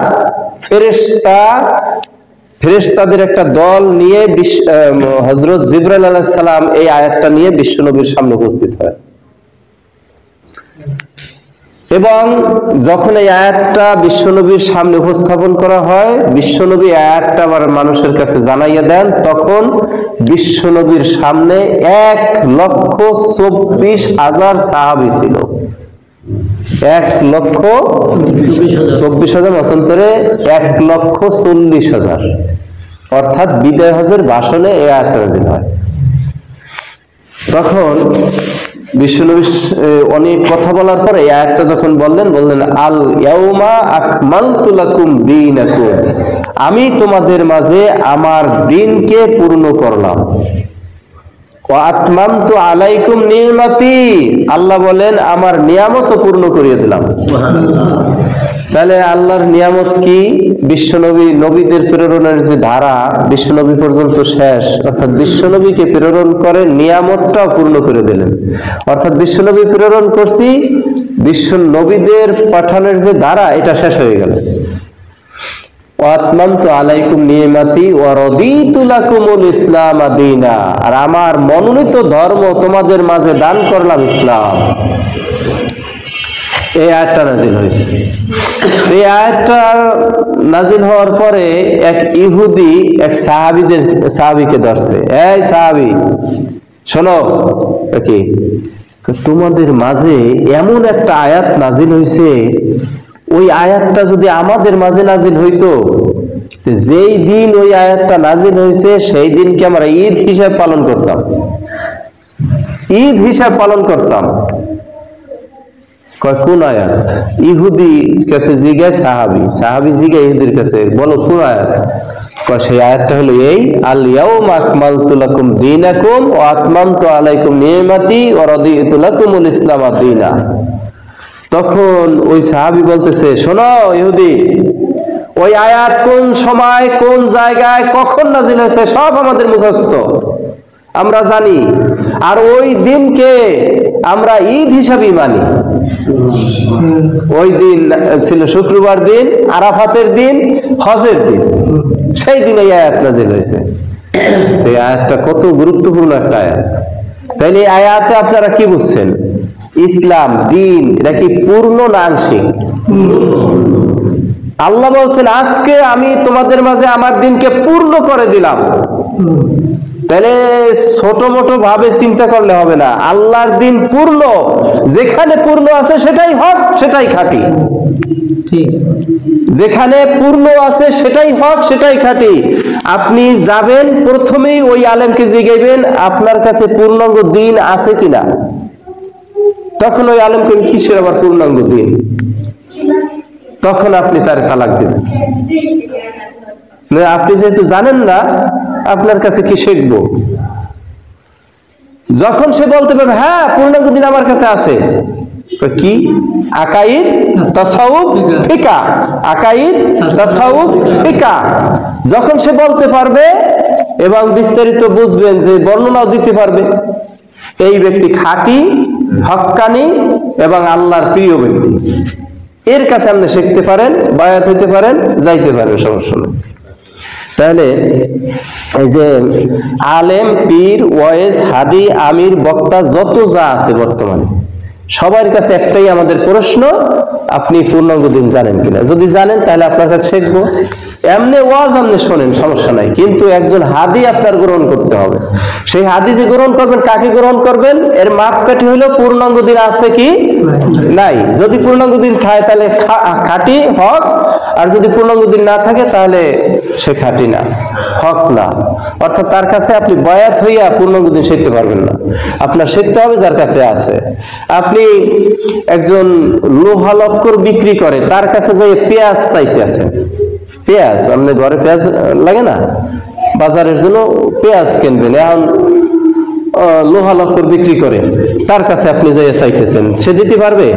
ফেরেশতাদের একটা দল নিয়ে হযরত জিবরাইল আলাইহিস সালাম এই আয়াতটা নিয়ে বিশ্বনবীর সামনে উপস্থিত হয়। এবং যখন এই আয়াতটা বিশ্বনবীর সামনে উপস্থাপন করা হয়, বিশ্বনবী আয়াতটা আবার মানুষের কাছে জানাইয়া দেন, তখন বিশ্বনবীর সামনে 1,24,000 সাহাবী ছিল। 1,24,000 মতান্তরে 1,40,000, অর্থাৎ বিদায় হজের ভাষণে এই আয়াতটা নাযিল হয়। তখন বিশ্বনবী অনেক কথা বলার পরে এই আয়াতটা যখন বললেন আল ইয়াউমা আকমালতু লাকুম দীনাকুম, আমি তোমাদের মাঝে আমার দিনকে পূর্ণ করলাম। ওয়া আতমামতু আলাইকুম নি'মাতি, আল্লাহ বলেন আমার নিয়ামত পূর্ণ করিয়ে দিলাম। তাহলে আল্লাহর নিয়ামত কি? বিশ্বনবী, নবীদের প্রেরণের যে ধারা বিশ্বনবী পর্যন্ত শেষ, অর্থাৎ বিশ্বনবীকে প্রেরণ করে নিয়ামতটাও পূর্ণ করে দিলেন। অর্থাৎ বিশ্বনবী প্রেরণ করছি, বিশ্ব নবীদের পাঠানোর যে ধারা এটা শেষ হয়ে গেল। ওয়াতমামতু আলাইকুম নিয়ামতি ওয়া রাদিতু লাকুমুল ইসলাম দীনা, আর আমার মনোনীত ধর্ম তোমাদের মাঝে দান করলাম ইসলাম। এই আয়াতটা নাজিল হয়েছে। এই আয়াতটা নাজিল হওয়ার পরে এক ইহুদি এক সাহাবীকে ধরছে, এই সাহাবী শোনো, কি তোমাদের মাঝে এমন একটা আয়াত নাজিল হয়েছে, ওই আয়াতটা যদি আমাদের মাঝে নাজিল হইতো, যেই দিন ওই আয়াতটা নাজিল হয়েছে সেই দিনকে আমরা ঈদ হিসাব পালন করতাম, ঈদ হিসাব পালন করতাম। কোন আয়াত? ইহুদি কাছে জিজ্ঞাসা সাহাবী জিজ্ঞাসা ইহুদির কাছে, বলো কোন আয়াত? সেই আয়াতটা হলো এই, আল ইয়াউমা আকমালতু লাকুম দীনাকুম ওয়া আতমামতু আলাইকুম নিয়ামতি ওয়া রাদিতু লাকুমুল ইসলাম দীনা। তখন ওই সাহাবী বলতেছে, শোনো ইহুদি, ওই আয়াত কোন সময়, কোন জায়গায়, কখন নাজিল হয়েছে সব আমাদের মুখস্থ, আমরা জানি। আর ওই দিনকে আমরা ঈদ হিসাবে মানি। ওই দিন ছিল শুক্রবার দিন, আরাফাতের দিন, হজের দিন, সেই দিন এই আয়াত নাজিল হয়েছে। এই আয়াতটা কত গুরুত্বপূর্ণ একটা আয়াত। তাইলে এই আয়াতে আপনারা কি বুঝছেন? ইসলাম দিন এটা কি পূর্ণ না আংশিক? আল্লাহ বলছেন আজকে আমি তোমাদের মাঝে আমার দিনকে পূর্ণ করে দিলাম। তাহলে ছোট মোটো ভাবে চিন্তা করলে হবে না, আল্লাহর দিন পূর্ণ, যেখানে পূর্ণ আছে সেটাই হক, সেটাই খাঁটি। যেখানে পূর্ণ আছে সেটাই হক, সেটাই খাঁটি। আপনি যাবেন, প্রথমেই ওই আলেমকে জিজ্ঞাসা, আপনার কাছে পূর্ণাঙ্গ দিন আছে কিনা? তখন ওই আলেমকে, কিসের আবার পূর্ণাঙ্গ দিন? তখন আপনি তার তালাক দিবেন। আপনি যেহেতু জানেন না, আপনার কাছে কি শিখবো? যখন সে বলতে পারবে হ্যাঁ পূর্ণাঙ্গ দিন আমার কাছে আছে, কি? আকাইদ তাসাউফ ফিকা, আকাইদ তাসাউফ ফিকা। যখন সে বলতে পারবে এবং বিস্তারিত বুঝবেন, যে বর্ণনাও দিতে পারবে, এই ব্যক্তি খাঁটি, হক্কানি এবং আল্লাহর প্রিয় ব্যক্তি। এর কাছে আপনি শিখতে পারেন, বায়াত হইতে পারেন, যাইতে পারেন, সমস্যা নেই। তাহলে এই যে আলেম, পীর, ওয়াইজ, হাদি, আমির, বক্তা যত যা আছে বর্তমানে, সবার কাছে একটাই আমাদের প্রশ্ন, আপনি পূর্ণাঙ্গ দিন জানেন কিনা? যদি জানেন তাহলে আপনার কাছে শিখবো। এমনি ওয়াজ আপনি শোনেন, সমস্যা নাই, কিন্তু একজন হাদি আপনার গ্রহণ করতে হবে। সেই হাদি যে গ্রহণ করবেন, কাকে গ্রহণ করবেন? এর মাপকাঠি হলো পূর্ণাঙ্গ দিন আছে কি নাই। যদি পূর্ণাঙ্গ দিন থাকে তাহলে খাঁটি, হক, আর যদি পূর্ণাঙ্গ দিন না থাকে তাহলে সে খাঁটি না, হক না। অর্থাৎ তার কাছে আপনি বায়াত হইয়া পূর্ণাঙ্গ দিন শিখতে পারবেন না, আপনার শিখতে হবে যার কাছে আছে। আপনি একজন লোহা লক্কর বিক্রি করে, তার কাছে যাই পেঁয়াজ চাইতে আছে, পেঁয়াজ, আপনি ঘরে পেঁয়াজ লাগে না, বাজারের জন্য পেঁয়াজ কিনবেন, এখন লোহা লক্কর বিক্রি করে, তার কাছে আপনি যাই চাইতেছেন, সে দিতে পারবে?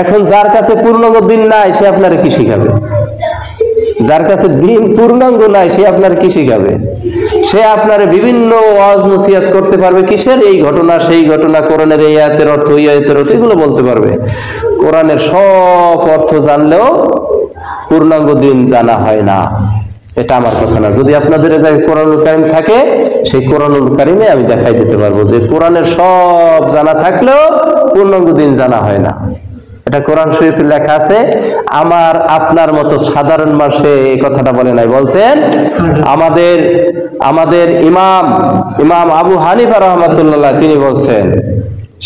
এখন যার কাছে পূর্ণাঙ্গ দিন নাই, সে আপনার কি শিখাবে? যার কাছে দিন পূর্ণাঙ্গ নাই, সে আপনার কি শিখাবে? সে আপনার বিভিন্ন ওয়াজ নসিহত করতে পারবে, কিসের? এই ঘটনা, সেই ঘটনা, কোরআনের এই আয়াতের অর্থ, ওই আয়াতের অর্থ, এগুলো বলতে পারবে। কোরআনের সব অর্থ জানলেও পূর্ণাঙ্গ দিন জানা হয় না, এটা আমার কথা না। যদি আপনাদের কোরআনুল কারীম থাকে, সেই কোরআনুল কারীমে আমি দেখাই দিতে পারবো যে কোরআনের সব জানা থাকলেও পূর্ণাঙ্গ দিন জানা হয় না। এটা কোরআন শরীফে লেখা আছে। আমার আপনার মতো সাধারণ মানুষে এই কথাটা বলে নাই, বলছেন আমাদের ইমাম আবু হানিফা রাহমাতুল্লাহ, তিনি বলছেন,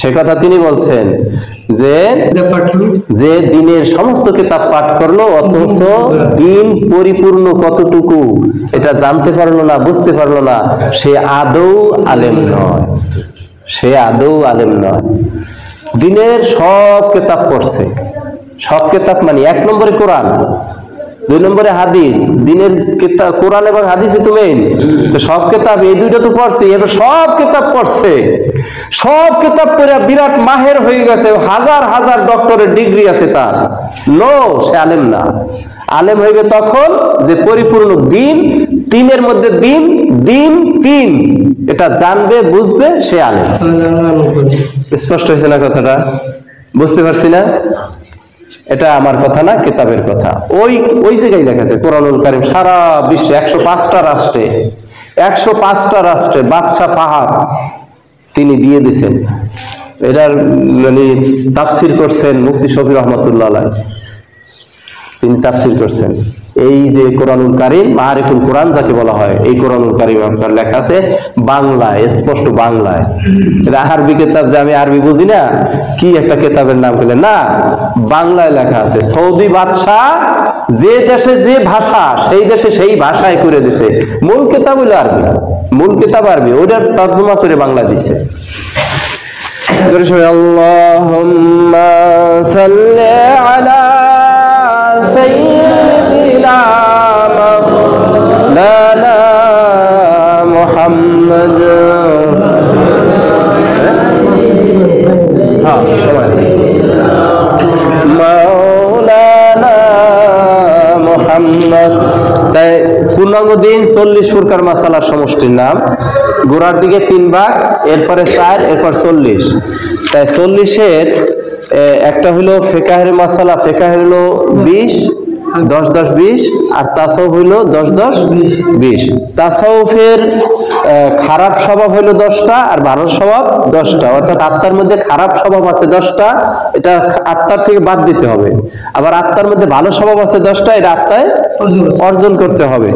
সে কথা তিনি বলছেন যে দিনের সমস্ত কিতাব পাঠ করলো, অথচ দিন পরিপূর্ণ কতটুকু এটা জানতে পারলো না, বুঝতে পারলো না, সে আদৌ আলেম নয়, সে আদৌ আলেম নয়। দিনের সব কিতাব পড়ছে, সব কিতাব মানে 1 নম্বরে কোরআন, 2 নম্বরে হাদিস, দিনের কিতাব কোরআন এবং হাদিসই তো মেইন। তো সব কিতাব এই দুইটা তো পড়ছি, এবার সব কিতাব পড়ছে, সব কিতাব পড়ে বিরাট মাহের হয়ে গেছে, হাজার হাজার ডক্টরের ডিগ্রি আছে তার, নো, সে আলেম না। আলেম হইবে তখন যে পরিপূর্ণ দিন, তিনের মধ্যে দিন, দিন তিন, এটা জানবে বুঝবে, সে আলেম। স্পষ্ট হয়েছে না কথাটা? বুঝতে পারছি না? এটা আমার কথা না, কিতাবের কথা। ওই জায়গায় লেখা আছে কোরআনুল কারীম সারা বিশ্বে 105টা রাষ্ট্রে, 105টা রাষ্ট্রে বাদশা পাহাড় তিনি দিয়ে দিয়েছেন। এটার মানে তাফসির করছেন মুফতি শফি রহমাতুল্লাহ আলাইহি, তিনি তাফসির করছেন। এই যে কোরআনুল কারীম, মাআরিফুল কোরআন যাকে বলা হয়, এই কোরআনুল কারীম আপনার লেখা আছে বাংলায়, স্পষ্ট বাংলায়। এটা আরবি কিতাব, যে আমি আরবি বুঝি না, কি একটা কিতাবের নাম বলে না, বাংলায় লেখা আছে। সৌদি বাদশাহ যে দেশে যে ভাষা, সেই দেশে সেই ভাষায় করে দিছে। মূল কিতাব হলো আরবি, মূল কিতাব আরবি, ওটার তরজমা করে বাংলা দিছে। আল্লাহুম্মা সাল্লি আলা সাইয়্যিদিনা মাওলানা মুহাম্মদ। হ্যাঁ, সবাই মাওলানা মুহাম্মদ। তাই পূর্ণাঙ্গ দিন 40 প্রকার মাসালার সমষ্টির নাম। গোড়ার দিকে 3 ভাগ, এরপরে 4, এরপর 40। তাই 40-এর একটা হলো ফিকাহের মাসালা, ফিকাহের হলো 20, 10 10 20, আর তাসাউফ হইলো 10 10 20। তাসাউফের খারাপ স্বভাব হইলো 10টা, আর ভালো স্বভাব 10টা। অর্থাৎ আত্মার মধ্যে খারাপ স্বভাব আছে 10টা, এটা আত্মার থেকে বাদ দিতে হবে। আবার আত্মার মধ্যে ভালো স্বভাব আছে 10টা, এটা আত্মায় অর্জন করতে হবে।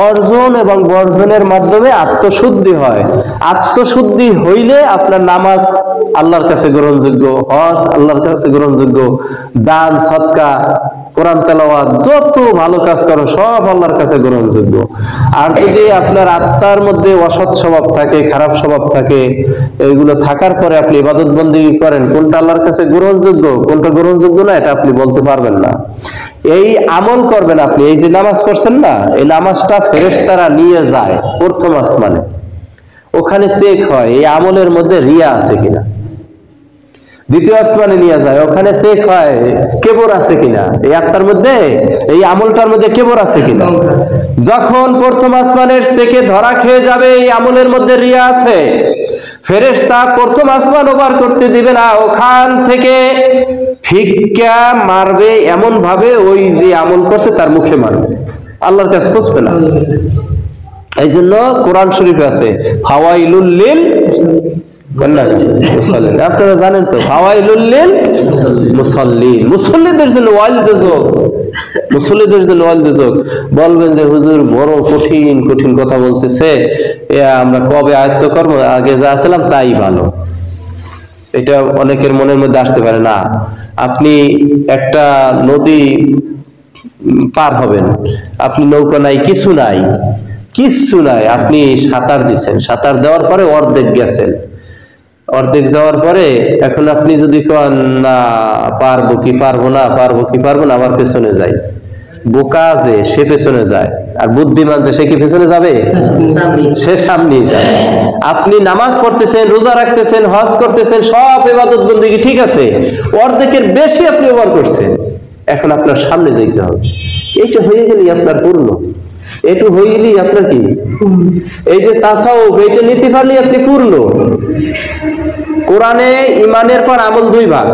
অর্জন এবং বর্জনের মাধ্যমে আত্মশুদ্ধি হয়। আত্মশুদ্ধি হইলে আপনার নামাজ আল্লাহর কাছে গ্রহণযোগ্য, হজ আল্লাহর কাছে গ্রহণযোগ্য, দান সদকা, কোরআন তেলাওয়াত, যত ভালো কাজ করো সব আল্লাহর কাছে গ্রহণযোগ্য। আর যদি আপনার আত্মার মধ্যে অসৎ স্বভাব থাকে, খারাপ স্বভাব থাকে, এইগুলো থাকার পরে আপনি ইবাদত বন্দেগী করেন, কোনটা আল্লাহর কাছে গ্রহণযোগ্য, কোনটা গ্রহণযোগ্য না, এটা আপনি বলতে পারবেন না। এই আমল করবেন আপনি, এই যে নামাজ পড়ছেন না, এই নামাজটা ফেরেশতারা নিয়ে যায় প্রথম আসমানে, ওখানে চেক হয় এই আমলের মধ্যে রিয়া আছে কিনা। দ্বিতীয় আসমানে নিয়ে যায়, ওখানে চেক হয় কেবর আছে কিনা, এই আত্মার মধ্যে, এই আমলটার মধ্যে কেবর আছে কিনা। যখন প্রথম আসমানের চেকে ধরা খেয়ে যাবে এই আমলের মধ্যে রিয়া আছে, ফেরেশতা প্রথম আসমান ওভার করতে দিবে না, ওখান থেকে ফিক্কা মারবে, এমন ভাবে ওই যে আমল করছে তার মুখে মারবে, আল্লাহর কাছে পৌঁছবে না। এই জন্য কোরআন শরীফে আছে ফাওয়াইলুল লিল মুসাল্লিন, আপনারা জানেন তো, ফাওয়াইলুল লিল মুসাল্লিন, মুসল্লিদের জন্য ওয়াইল দুজক, মুসল্লিদের জন্য ওয়াইল দুজক। বলবেন যে হুজুর বড় কঠিন কঠিন কথা বলতেছে, আমরা কবে আয়ত্ত করবো, আগে যা ছিলাম তাই ভালো, এটা অনেকের মনের মধ্যে আসতে পারে না। আপনি একটা নদী পার হবেন, আপনি নৌকা নাই, কিছু নাই, কিচ্ছু নাই, আপনি সাঁতার দিচ্ছেন, সাঁতার দেওয়ার পরে অর্ধেক গেছেন, অর্ধেক যাওয়ার পরে এখন আপনি যদি কন না পারবো কি পারবো না, পারবো কি পারবো না, আবার পেছনে যাই, বোকা যে সে পেছনে যায়, আর বুদ্ধিমান যে সে কি পেছনে যাবে, সে সামনেই যায়। আপনি নামাজ পড়তেছেন, রোজা রাখতেছেন, হজ করতেছেন, সব ইবাদত বন্দেগী ঠিক আছে, অর্ধেকের বেশি আপনি ওভার করছেন, এখন আপনার সামনে যাইতে হবে। এইটা হয়ে গেলেই আপনার পূর্ণ, একটু হইলেই আপনার কি, এই যে তাসাউফ, এইটা নিতে পারলেই আপনি পূর্ণ। কোরআনে ইমানের পর আমল 2 ভাগ,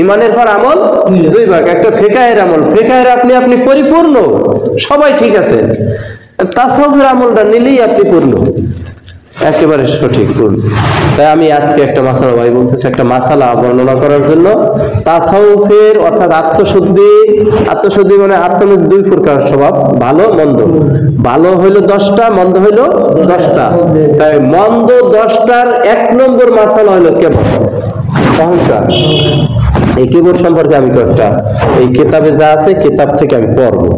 ইমানের পর আমল 2 ভাগ, একটা ফিকাহের আমল, ফিকাহের আপনি পরিপূর্ণ, সবাই ঠিক আছে, তাসাউফের আমলটা নিলেই আপনি পূর্ণ, একেবারে সঠিক পূর্ণ। তাই আমি আজকে একটা মাসালা ভাই বলতেছি, একটা মাসালা বর্ণনা করার জন্য। তাসাউফের অর্থাৎ আত্মশুদ্ধি, আত্মশুদ্ধি মানে আত্মার মধ্যে 2 প্রকার স্বভাব, ভালো মন্দ। ভালো হইল 10টা, মন্দ হইল 10টা। তাই মন্দ 10টার 1 নম্বর মাসালা হইল কেবর, অহংকার। এই কেবর সম্পর্কে আমি কয়েকটা এই কিতাবে যা আছে, কিতাব থেকে আমি পড়বো।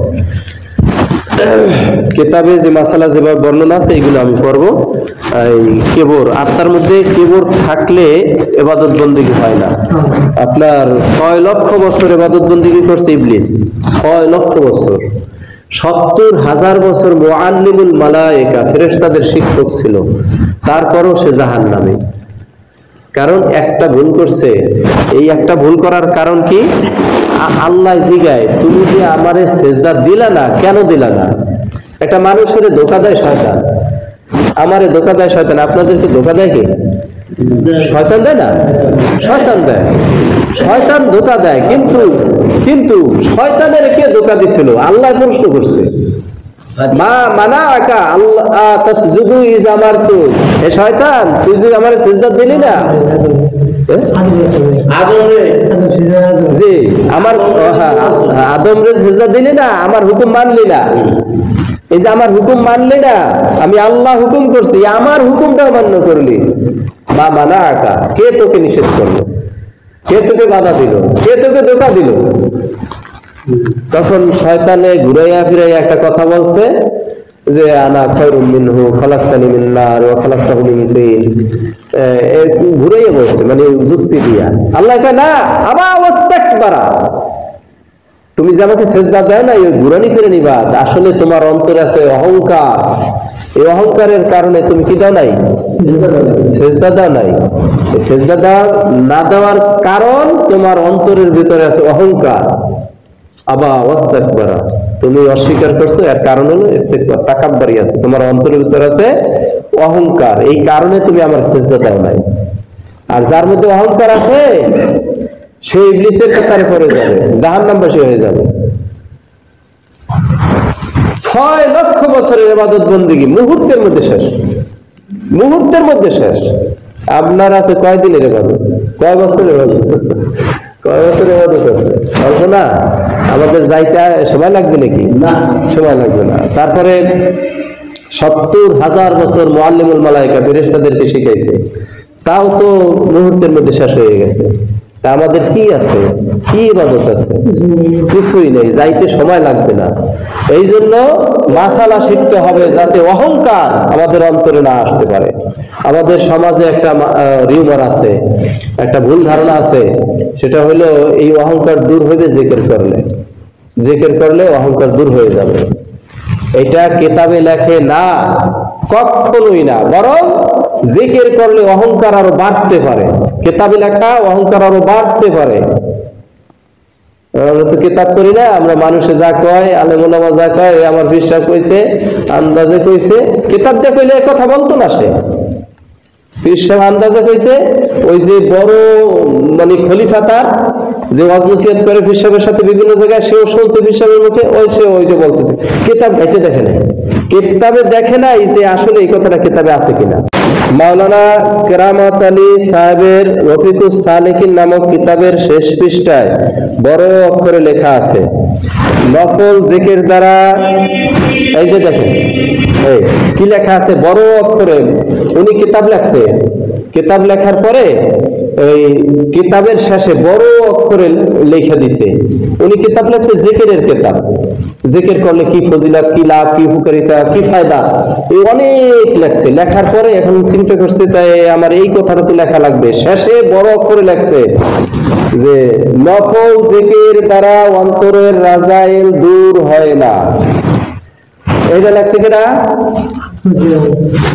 কিতাবে যে মাসালা যেভাবে বর্ণনা আছে এইগুলো আমি পড়বো। এই কেবর, আত্মার মধ্যে কেবর থাকলে ইবাদত বন্দেগী হয় না। আপনার 6 লক্ষ বছর ইবাদত বন্দেগী করছে ইবলিস, 6 লক্ষ বছর। 70,000 বছর মুআল্লিমুল মালায়েকা, ফেরেশতাদের শিক্ষক ছিল, তারপরও সে জাহান্নামী। কারণ একটা ভুল করছে। এই একটা ভুল করার কারণ কি? আল্লাহ জিগায়, তুমি যে আমারে সেজদা দিলা না, কেন দিলা না? একটা মানুষের ধোঁকা দেয় শয়তান, আমারে ধোঁকা দেয় শয়তান। আপনাদেরকে ধোঁকা দেয় কি? শয়তান দেয় না? শয়তান দেয়, শয়তান ধোঁকা দেয়। কিন্তু শয়তানের কে ধোঁকা দিছিল? আল্লাহ প্রশ্ন করছে, মা মানাআকা আল্লাহ তাসজুদু ইজ আমারতু, এ শয়তান তুই যে আমারে সিজদা দিলি না, জি আমার আদম রে সিজদা দিলি না, আমার হুকুম মানলি না। এই যে আমার হুকুম মানলি না, আমি আল্লাহ হুকুম করছি, আমার হুকুমটাও মান্য করলি। মা মানাআকা, কে তোকে নিষেধ করলো? কে তোকে বাধা দিল? কে তোকে ধোঁকা দিল? তখন শয়তানে ঘুরাইয়া ফিরাইয়া একটা কথা বলছে যে আনা খায়রুম মিনহু খালাকতানি মিন নার ওয়া খালাকতাহু মিন তিন। ঘুরাইয়া বলছে, মানে যুক্তি দিয়া। আল্লাহ কয় না, আবা ওয়াস্তাকবারা, তুমি যে আমাকে সেজদা দাও না, এই ঘুরানি ফিরে নিবা, আসলে তোমার অন্তরে আছে অহংকার। এই অহংকারের কারণে তুমি কি দাও নাই? সেজদা দাও নাই। সেজদা না দেওয়ার কারণ তোমার অন্তরের ভিতরে আছে অহংকার। আবা ওয়াস্তাকবারা, তুমি অস্বীকার করছো, এর কারণ হলো ইস্তিকবার, তাকাব্বুরি আছে তোমার অন্তরের ভিতরে আছে অহংকার। এই কারণে তুমি আমার সিজদা দাও নাই। আর যার মধ্যে অহংকার আছে সে ইবলিসের কাতারে পড়ে যাবে, জাহান্নামবাসী হয়ে যাবে। 6 লক্ষ বছরের ইবাদত বন্দেগী মুহূর্তের মধ্যে শেষ, মুহূর্তের মধ্যে শেষ। আপনার আছে কয় দিনের ইবাদত? কয় বছরের ইবাদত? কয় বছরের ইবাদত আছে? অল্প না? আমাদের যাইতে সময় লাগবে নাকি? না, সময় লাগবে না। তারপরে 70,000 বছর মুআল্লিমুল মালায়েকা ফেরেশতাদেরকে শিখাইছে, তাও তো মুহূর্তের মধ্যে শেষ হয়ে গেছে। তা আমাদের কি আছে? কি ইবাদত আছে? কিছুই নেই, যাইতে সময় লাগবে না। এই জন্য মাসালা শিখতে হবে যাতে অহংকার আমাদের অন্তরে না আসতে পারে। আমাদের সমাজে একটা রিউমার আছে, একটা ভুল ধারণা আছে, সেটা হলো এই অহংকার দূর হবে জিকির করলে। জিকির করলে অহংকার দূর হয়ে যাবে। এটা কিতাবে লেখে না, কখনোই না, বরং জিকির করলে অহংকার আরো বাড়তে পারে। কিতাবে লেখা অহংকার আরো বাড়তে পারে। আমরা তো কিতাব করি না, আমরা মানুষে যা কয়, আলেম ওলামা যা কয়, আমার বিশ্বাস কইছে, আন্দাজে কইছে। কিতাব দিয়ে কইলে কথা বলতো না সে, বিশ্বাস আন্দাজে কইছে। ওই যে বড় মানে খলিফা, তার যে ওয়াজ নসিহত করে বিশ্বাসের সাথে বিভিন্ন জায়গায়, সেও শুনছে বিশ্বাসের মুখে, সে ওইটা বলতেছে। কিতাব ঘেটে দেখে নাই, কিতাবে দেখে নাই যে আসলে এই কথাটা কিতাবে আছে কিনা। মাওলানা কেরামত আলী সাহেবের রফিকুস সালেকিন নামক কিতাবের শেষ পৃষ্ঠায় বড় অক্ষরে লেখা আছে, নফল জিকির দ্বারা, এই যে দেখেন এই কি লেখা আছে বড় অক্ষরে। উনি কিতাব লেখছে, কিতাব লেখার পরে ওই কিতাবের শেষে বড় অক্ষরে লেখা দিছে। উনি কিতাব লেখছে জিকিরের কিতাব, জিকির করলে কি ফজিলত, কি লাভ, কি উপকারিতা, কি ফায়দা, এই অনেক লেখছে। লেখার পরে এখন চিন্তা করছে, তাই আমার এই কথাটা তো লেখা লাগবে। শেষে বড় অক্ষরে লেখছে যে নফল জিকির দ্বারা অন্তরের রাজাইল দূর হয় না। এইটা লেখছে কিনা?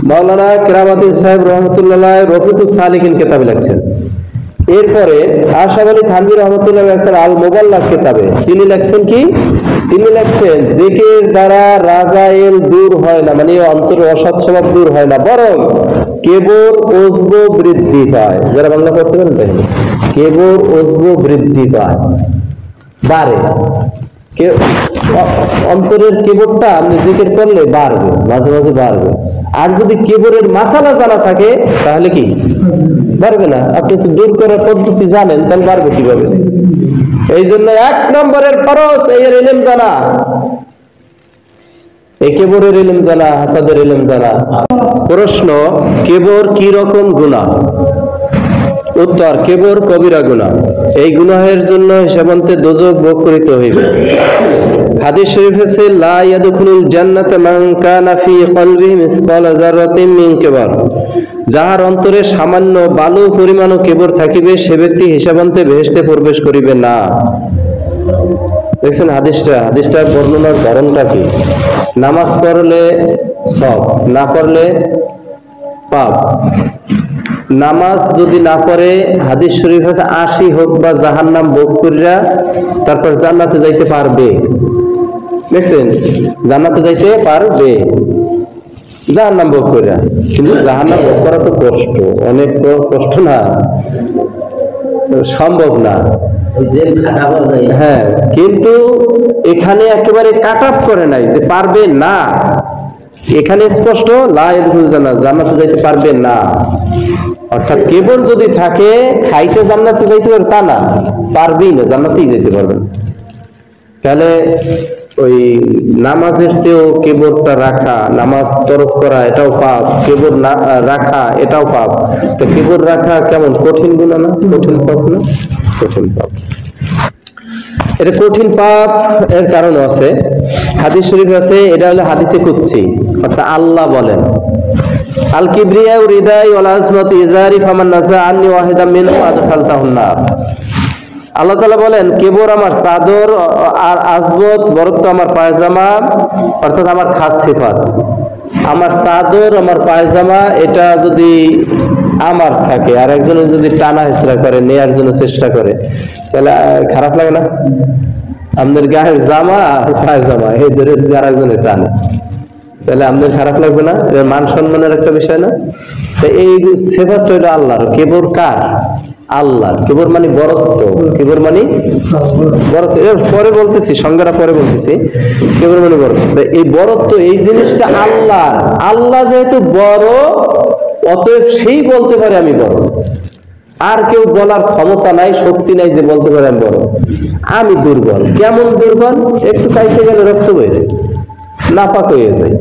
মাওলানা কেরামত সাহেব রহমতুল্লাহ রফিকুস সালেকিন কিতাবে লেখছেন। এরপরে আশরাফ আলী থানভী রহমতুল্লাহ লেখছেন আল মুবাল্লাগ কিতাবে। তিনি লেখছেন কি? তিনি লেখছেন জিকির দ্বারা রাজাইল দূর হয় না, মানে অন্তরের অসৎ স্বভাব দূর হয় না, বরং কেবল উজব বৃদ্ধি পায়। যারা বাংলা পড়তে পারেন দেখেন, কেবল উজব বৃদ্ধি পায়, বাড়ে। অন্তরের কেবরটা আপনি জিকির করলে বাড়বে, মাঝে মাঝে বাড়বে। আর যদি কেবরের মাসালা জানা থাকে তাহলে কি বাড়বে না? আপনি তো দূর করার পদ্ধতি জানেন, তাহলে বাড়বে কিভাবে? এই জন্য 1 নম্বরের ফরজ এর ইলম জানা, এই কেবরের ইলম জানা, হাসাদের ইলম জানা। প্রশ্ন, কেবর কি রকম গুনাহ? উত্তর, কেবর কবিরা গুনাহ। এই গুনাহের জন্য হিসাবান্তে দোজখ ভোগ করিতে হইবে। হাদিস শরীফ আছে লা ইয়াদখুলুল জান্নাতা মান কানা ফি কলবিহি মিসকালা যাররাতিন মিন কিবার, যাহার অন্তরে সামান্য বালু পরিমাণও কিবর থাকিবে সে ব্যক্তি হিসাবান্তে বেহেশতে প্রবেশ করিবে না। দেখছেন হাদিসটার বর্ণনার ধরনটা কি? নামাজ পড়লে সব, না পড়লে পাপ। নামাজ যদি না পড়ে হাদিস শরীফ আছে 80 হোক বা জাহান্নাম ভোগ করিয়া তারপর জান্নাতে যাইতে পারবে। দেখছেন, জান্নাতে যাইতে পারবে জাহান্নাম ভোগ করিয়া, কিন্তু জাহান্নাম ভোগ করা তো কষ্ট, অনেক কষ্ট না, সম্ভব না। হ্যাঁ, কিন্তু এখানে একেবারে কাট অফ করে নাই যে পারবে না, এখানে স্পষ্ট লা ইয়াদখুলুল জান্নাত, জান্নাতে যাইতে পারবে না। অর্থাৎ কেবর যদি থাকে খাইতে জান্নাতে যাইতে পারবে তা না, পারবেই না, জান্নাতেই যেতে পারবে না। তাহলে ওই নামাজের চেয়েও কেবরটা রাখা, নামাজ তরক করা এটাও পাপ, কেবর না রাখা এটাও পাপ। তো কেবর রাখা কেমন কঠিন গুনাহ না? কঠিন পাপ না? কঠিন পাপ। এটা কঠিন পাপ এর কারণ আছে, হাদিস শরীফ আছে, এটা হলো হাদিসে কুদসি, অর্থাৎ আল্লাহ বলেন আল কিবরিয়া রিদাই ওয়াল আজমাতু ইজারি ফামান নাযা আন্নি ওয়াহিদাম মিনহু আদখালতাহুন নার। আল্লাহ তাআলা বলেন কেবর আমার চাদর আর আজমত বরত্ব আমার পায়জামা, অর্থাৎ আমার খাস সিফাত। আমার চাদর আমার পায়জামা এটা যদি আমার থাকে আর একজন যদি টানা হেঁচড়া করে, নেয়ার জন্য চেষ্টা করে, তাহলে খারাপ লাগে না? আমাদের গায়ের জামা আর পায়জামা এই ধরে যদি আর একজনের টানে, তাহলে আমাদের খারাপ লাগবে না? এটা মান সম্মানের একটা বিষয় না? এই সিফাতটা এটা আল্লাহর। কেবর কার? আল্লাহর। কেবর মানে বরত্ব, কেবর মানে বরত্ব। এর পরে বলতেছি, সংজ্ঞাটা পরে বলতেছি। কেবর মানে বরত্ব। এই বরত্ব এই জিনিসটা আল্লাহর। আল্লাহ যেহেতু বড়, অতএব সেই বলতে পারে আমি বড়। আর কেউ বলার ক্ষমতা নাই, শক্তি নাই যে বলতে পারে আমি বড়। আমি দুর্বল। কেমন দুর্বল? একটু খাইতে গেলে রক্ত বের, নাপাক হয়ে যায়।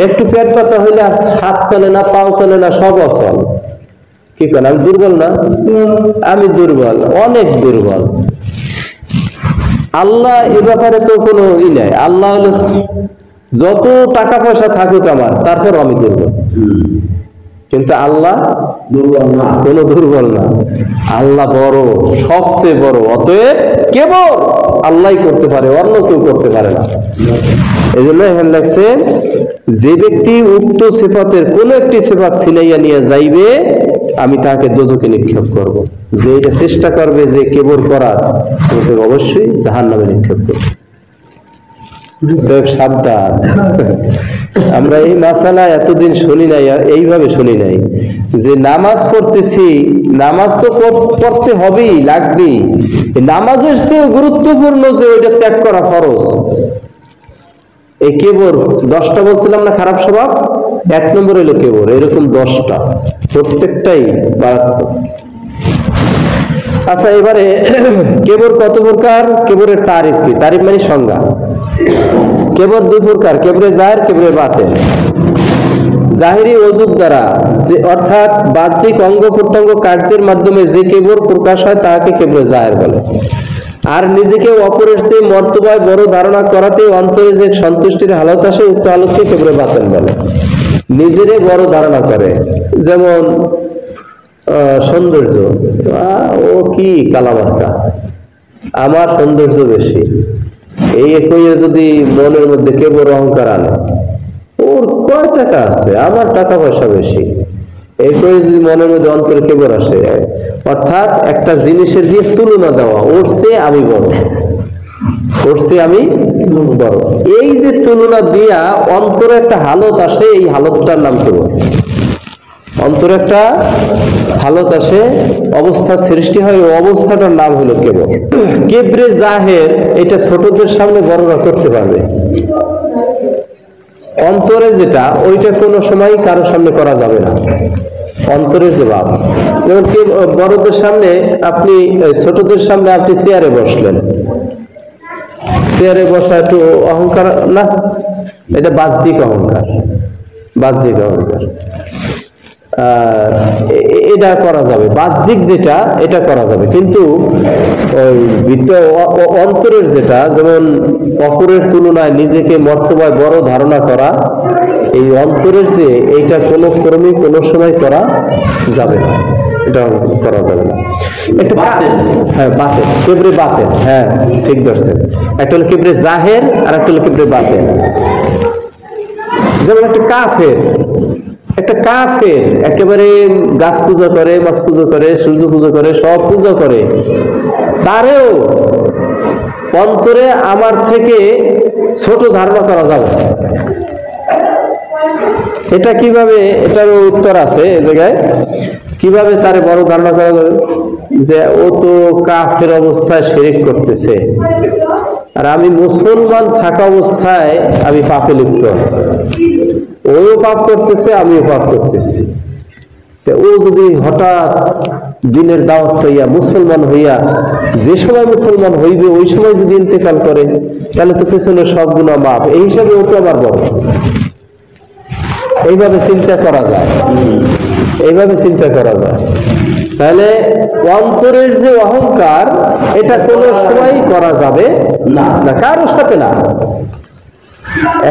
একটু পেট ব্যথা হইলে হাত চলে না, পাও চলে না, সব অচল। কি করেন? আমি দুর্বল না? আমি দুর্বল, অনেক দুর্বল। আল্লাহ এ ব্যাপারে তো কোনো নাই। আল্লাহ হলো যত টাকা পয়সা থাকুক আমার, তারপর আমি দুর্বল। কিন্তু আল্লাহ দুর্বল না, কোন দুর্বল না। আল্লাহ বড়, সবচেয়ে বড়। অতএব কেবল আল্লাহই করতে পারে, অন্য কেউ করতে পারে না। এই জন্য এখানে লাগছে যে ব্যক্তি উক্ত সিফাতের কোন একটি সিফাত ছিনাইয়া নিয়ে যাইবে আমি তাকে দোজখে নিক্ষেপ করব। যে এটা চেষ্টা করবে যে কেবর করার, অবশ্যই জাহান্নামে নিক্ষেপ করবে। সাবধান। আমরা এই মাসালা এতদিন শুনি নাই, এইভাবে শুনি নাই যে নামাজ পড়তেছি, নামাজ তো পড়তে হবেই, লাগবেই। নামাজের চেয়ে গুরুত্বপূর্ণ যে ওইটা ত্যাগ করা ফরজ। এই কেবর 10টা বলছিলাম না খারাপ স্বভাব, 1 নম্বর হইলো কেবর। এরকম 10টা, প্রত্যেকটাই মারাত্মক। আচ্ছা, এবারে কেবর কত প্রকার? কেবরের তারিফ কি? তারিফ মানে সংজ্ঞা। কেবর 2 প্রকার, কেবরে জাহির, কেবরে বাতিন। জাহিরি ওযুব দ্বারা, যে অর্থাৎ বাহ্যিক অঙ্গ প্রত্যঙ্গ কার্যের মাধ্যমে যে কেবর প্রকাশ হয় তাকে কেবরে জাহির বলে। আর নিজেকে অপরের চেয়ে মর্তবায় বড় ধারণা করাতে অন্তরে যে সন্তুষ্টির হালত আসে, উক্ত হালতকে কেবরে বাতিন বলে। নিজেরে বড় ধারণা করে, যেমন সৌন্দর্য, ও কি কালামার্কা, আমার সৌন্দর্য বেশি, এই কইয়ে যদি মনের মধ্যে কেবর অহংকার আনে, ওর কয় টাকা আছে, আমার টাকা পয়সা বেশি, এই কইয়ে যদি মনের মধ্যে অন্তরে কেবর আসে, অর্থাৎ একটা জিনিসের দিয়ে তুলনা দেওয়া, ওর চেয়ে আমি বড়, ওর চেয়ে আমি বড়, এই যে তুলনা দিয়া অন্তরে একটা হালত আসে, এই হালতটার নাম কেবর। অন্তরে একটা হালত আসে, অবস্থা সৃষ্টি হয়, ওই অবস্থাটার নাম হলো কেবর। কেবরে জাহের, এটা ছোটদের সামনে বড়রা করতে পারবে। অন্তরে যেটা, ওইটা কোনো সময় কারোর সামনে করা যাবে না। অন্তরের যে ভাব, যেমন বড়দের সামনে আপনি, ছোটদের সামনে আপনি চেয়ারে বসলেন, চেয়ারে বসা একটু অহংকার না? এটা বাহ্যিক অহংকার, বাহ্যিক অহংকার। এটা করা যাবে, বাহ্যিক যেটা এটা করা যাবে, কিন্তু ওই অন্তরের যেটা, যেমন অপরের তুলনায় নিজেকে মর্তবায় বড় ধারণা করা, এই অন্তরের যে এইটা কোনো ক্রমে কোনো সময় করা যাবে না, এটা করা যাবে না। একটা হ্যাঁ বাতেন, কেবরে বাতেন, হ্যাঁ ঠিক ধরছেন। একটা হলো কেবরে জাহের আর একটা হলো কেবরে বাতেন। যেমন একটা কাফের একেবারে গাছ পূজা করে, মাছ পূজা করে, সূর্য পূজা করে, সব পূজা করে, তারেও অন্তরে আমার থেকে ছোট ধারণা করা যাবে। এটা কিভাবে, এটারও উত্তর আছে এই জায়গায়। কিভাবে তারে বড় ধারণা করা যাবে? যে ও তো কাফের অবস্থায় শিরক করতেছে, আর আমি মুসলমান থাকা অবস্থায় আমি পাপে লিপ্ত আছি, ওও পাপ করতেছে আমিও পাপ করতেছি। ও যদি হঠাৎ দিনের দাওয়াত হইয়া মুসলমান হইয়া, যে সময় মুসলমান হইবে ওই সময় যদি ইন্তেকাল করে, তাহলে তো পেছনে সব গুনাহ মাফ, এই হিসাবে ও তো আবার বড়। এইভাবে চিন্তা করা যায়, এইভাবে চিন্তা করা যায়। তাহলে অন্তরের যে অহংকার, এটা কোনো সময় করা যাবে না, কারোর সাথে না।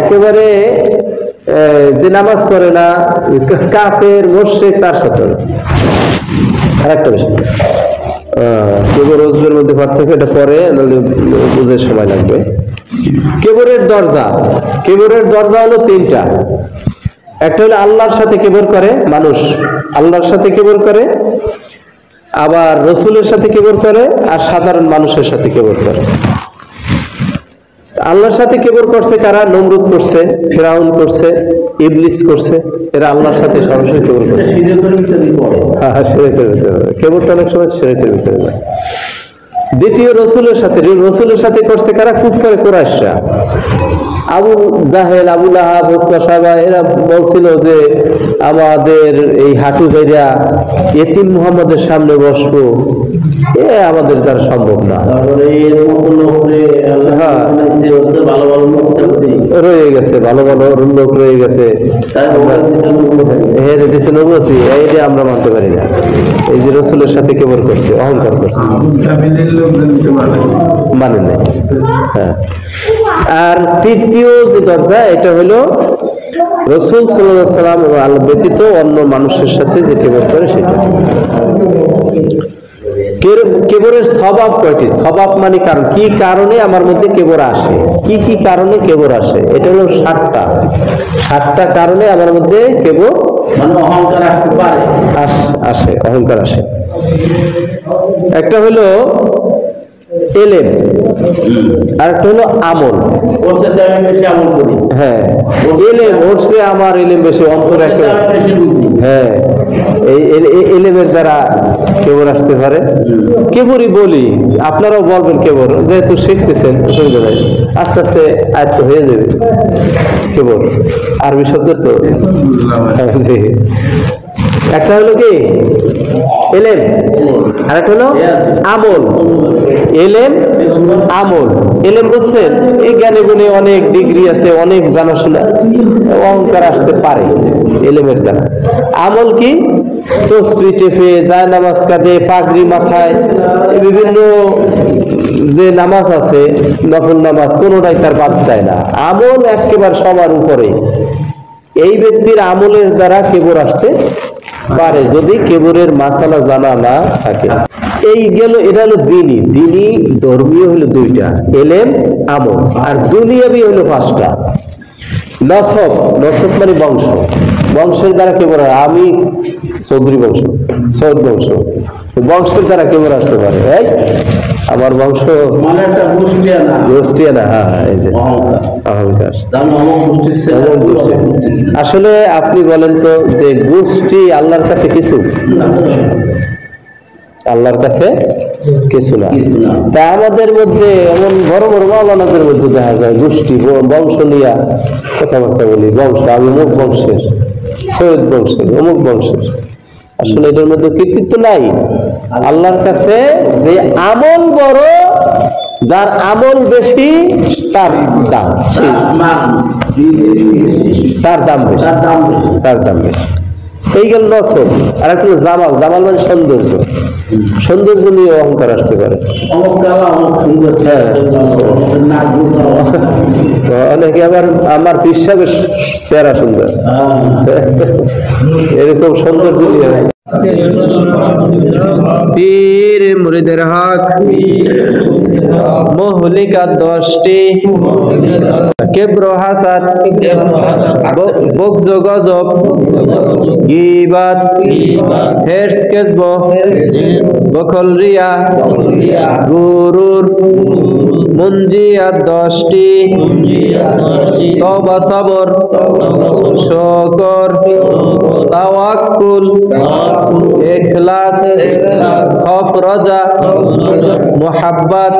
একেবারে যে নামাজ পড়ে না, কাফের মুশরিক, তার সাথে। আরেকটা বিষয়, কেবর ওজবের মধ্যে পার্থক্য, এটা পরে বুঝে সময় লাগবে। কেবরের দরজা হলো তিনটা। একটা হলো আল্লাহর সাথে কেবর করে মানুষ, আল্লাহর সাথে কেবর করে, আবার রসুলের সাথে কেবর করে, আর সাধারণ মানুষের সাথে কেবর করে। আল্লাহর সাথে কেবর করছে কারা? নমরুদ করছে, ফিরাউন করছে, ইবলিস করছে, এরা আল্লাহর সাথে সরাসরি কেবর করছে। হ্যাঁ, শিরকের ভিতরে কেবরটা অনেক সময় শিরকের ভিতরে যায়। দ্বিতীয় রসুলের সাথে করছে কারা? কুফারে কুরাইশরা, আবু জাহেল, আবু লাহাব, উতবা, সাইবা, এরা বলছিল যে আমাদের এই হাঁটু ধইরা এতিম মুহাম্মদের সামনে বসবো, এ আমাদের দ্বারা সম্ভব না। রয়ে গেছে ভালো ভালো লোক রয়ে গেছে, হেরে দিচ্ছে নবুয়তি, এই যে আমরা মানতে পারি না। এই যে রসুলের সাথে কেবর করছে, অহংকার করছে, মানে নেই। হ্যাঁ, আর তৃতীয় যে দরজা, এটা হলো রাসূল সাল্লাল্লাহু আলাইহি ওয়াসাল্লাম এবং আল্লাহ ব্যতীত অন্য মানুষের সাথে যে কেবর করে সেটা। কেবরের স্বভাব কয়টি? স্বভাব মানে কারণ, কি কারণে আমার মধ্যে কেবর আসে, কি কি কারণে কেবর আসে? এটা হলো 7টা কারণে আমার মধ্যে কেবর মানে অহংকার আসতে পারে, আসে, অহংকার আসে। একটা হলো এলেম, আর একটা হলো আমল। হ্যাঁ, এলেম ওরছে আমার এলেম বেশি, অন্তর হ্যাঁ, এই এলেমের দ্বারা কেবর আসতে পারে। কেবরই বলি, আপনারাও বলবেন কেবর, যেহেতু শিখতেছেন অসুবিধা নাই, আস্তে আস্তে আয়ত্ত হয়ে যাবে কেবর, আরবি শব্দ তো। একটা হলো কি এলেম, আর একটা হলো আমল। এলেম, আমল। এলেম বুঝছেন, এই জ্ঞানে গুণে অনেক ডিগ্রি আছে, অনেক জানাশোনা, অহংকার আসতে পারে এলেমের দ্বারা। আমল কি? তসবিহ টেপে, যায় নামাজ কাঁধে, পাগড়ি মাথায়, বিভিন্ন যে নামাজ আছে নফল নামাজ, কোনোটাই তার বাদ যায় না। আমল একেবারে সবার উপরে। এই ব্যক্তির আমলের দ্বারা কেবর আসতে পারে, যদি কেবরের মাসালা জানা না থাকে। এই গেল, এটা হলো দিনী ধর্মীয় হলো 2টা, এলেম, আমল। আর দুনিয়াবি হলো 5টা। নসব মানে বংশের দ্বারা কেবর। আমি চৌধুরী বংশ, সৈয়দ বংশ, বংশের দ্বারা কেবর আসতে পারে। এই আমার বংশ মানে একটা গোষ্ঠীয়ানা। হ্যাঁ, এই যে অহংকার। আসলে আপনি বলেন তো, যে গোষ্ঠী আল্লাহর কাছে কিছু, আল্লাহর কাছে কিছু না। তা আমাদের মধ্যে এমন বড় বড় মাওলানাদের মধ্যে দেখা যায় গোষ্ঠী, বংশ নিয়ে কথাবার্তা বলি, বংশ, আমি অমুক বংশের, সৈয়দ বংশের, অমুক বংশের। আসলে এটার মধ্যে কৃতিত্ব নাই। আল্লাহর কাছে যে আমল বড়, যার আমল বেশি, তার দাম বেশি, তার দাম বেশি। এই গেল নসব। আর একটা জামাল, জামাল মানে সৌন্দর্য, সৌন্দর্য নিয়ে অহংকার আসতে পারে। অনেকে আবার আমার বিশ্বাসের চেহারা সুন্দর, এরকম সৌন্দর্য নিয়ে। পীর মুরিদের হক মহলিকা 10টি, কেব্র হাসাদ, বকজ গজব, গীবাত, হেরস কেসব, বখল রিয়া, গুরুর, মুনজিয়াত 10টি, তওবা সবর, শুকর, তাওয়াক্কুল, ইখলাস, খৌফ রজা, মুহাব্বত,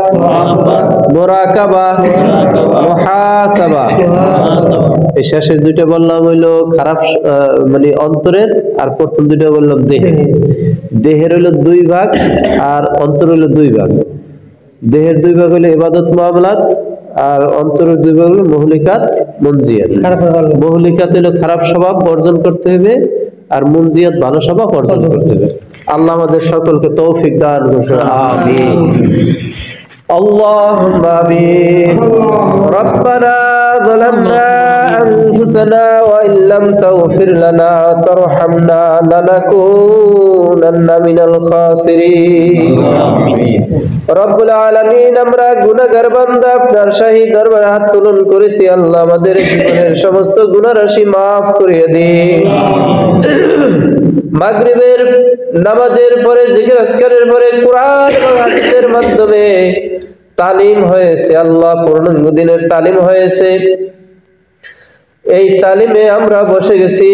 মুরাকাবা, মুহাসাবা। এই শেষের দুইটা বললাম হইলো খারাপ মানে অন্তরের, আর প্রথম দুইটা বললাম দেহের। দেহের হইলো 2 ভাগ আর অন্তর হইলো 2 ভাগ। দেহের 2 ভাগ হইলো ইবাদত মুআমালাত, আর অন্তরের 2 ভাগ হলো মুহলিকাত মুনজিয়াত। মুহলিকাত হইলো খারাপ স্বভাব বর্জন করতে হবে, আর মুনজিয়াত ভালো স্বভাব অর্জন করতে হবে। আল্লাহ আমাদের সকলকে তৌফিক দান করুন, আমিন। اللهم آمين. ربنا ظلمنا أنفسنا وإن لم تغفر لنا وترحمنا لنكونن من الخاسرين. رب العالمين, আমরা গুনাহগার বান্দা, আপনার শাহী দরবারে হাত তুলন করেছি। আল্লাহ আমাদের জীবনের সমস্ত গুনাহ রাশি maaf করিয়ে দিন। মাগরিবের নামাজের পরে, জিকির আজকারের পরে কোরআন এবং হাদিসের মাধ্যমে তালিম হয়েছে। আল্লাহ পূর্ণাঙ্গ দিনের তালিম হয়েছে। এই তালিমে আমরা বসে গেছি।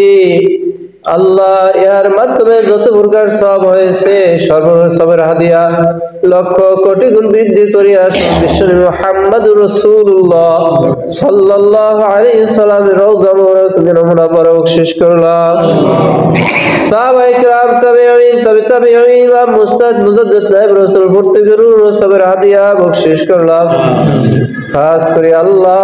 আল্লাহ এর মাধ্যমে যত প্রকার সওয়াব হয়েছে, সবের হাদিয়া লক্ষ কোটি গুণ বৃদ্ধি করিয়া বিশ্বনবী মুহাম্মদুর রাসূলুল্লাহ সাল্লাল্লাহু আলাইহি সাল্লামের রওজা মুবারকের নমুনা বরকশিশ করলাম। সাহাবায়ে কিরাম, তাবেঈন, তাবেঈন ওয়া মুস্তাদ মুজাদ্দিদ নায়েব রাসূল প্রত্যেকের সবের হাদিয়া বকশিশ করলাম। খাস করে আল্লাহ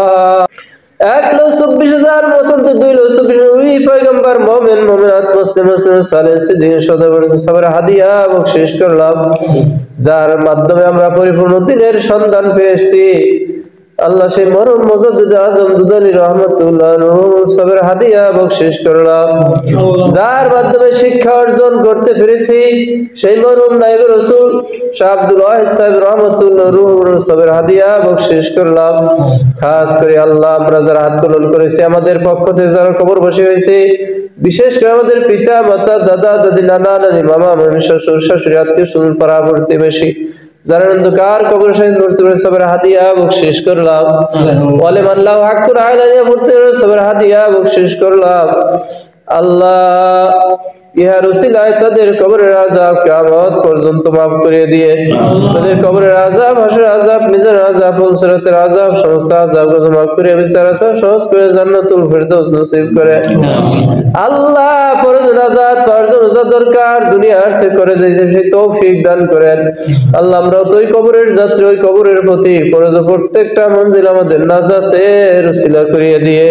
1,24,000 মতন তো 2,24,000 পয়গম্বর, মুমিন, মুমিনাত, মুসলিম, সালেহ, সিদ্দিক, শুহাদা, সবার হাদিয়া বকশিশ করলাম, যার মাধ্যমে আমরা পরিপূর্ণ দিনের সন্ধান পেয়েছি। আল্লাহ সেই মরহুম মুজাদ্দিদ আজম দুদালি রহমাতুল্লাহ সবার হাদিয়া বকশিশ করলাম, যার মাধ্যমে শিক্ষা অর্জন করতে পেরেছি। সেই মরহুম নায়েব রাসূল শাহ আব্দুল ওয়াহিদ সাহেব রহমাতুল্লাহ সবার হাদিয়া বকশিশ করলাম। খাস করে আল্লাহ আমরা যারা হাত তোলন করেছি, আমাদের পক্ষ থেকে যারা কবর বসে হয়েছে, বিশেষ করে আমাদের পিতা মাতা, দাদা দাদি, নানা নানি, মামা মামি, শ্বশুর শাশুড়ি, আত্মীয় স্বজন, পাড়া প্রতিবেশী, যারা অন্ধকার কবর শহীদ ভর্তি করে সবার হাদিয়া বকশিশ করলাম। ওয়ালিম আল্লাহ হাক্কুর আলাইয়া ভর্তি করে সবার হাদিয়া বকশিশ করলাম। আল্লাহ ইহার উসিলায় তাদের কবরের আযাব কিয়ামত পর্যন্ত মাফ করে দিয়ে, তাদের কবরের আযাব, হাসরের আযাব, মিজানের আযাব, ফুলসিরাতের আযাব, সমস্ত আযাবগুলো মাফ করে বিচার আসার সহজ করে জান্নাতুল ফেরদৌস নসিব করে। আল্লাহ পরজন আযাদ পাওয়ার জন্য যা দরকার দুনিয়ার থেকে করে যাইতে সেই তৌফিক দান করেন। আল্লাহ আমরাও তো ওই কবরের যাত্রী, ওই কবরের প্রতি পরজ প্রত্যেকটা মঞ্জিল আমাদের নাজাতের উসিলা করিয়ে দিয়ে।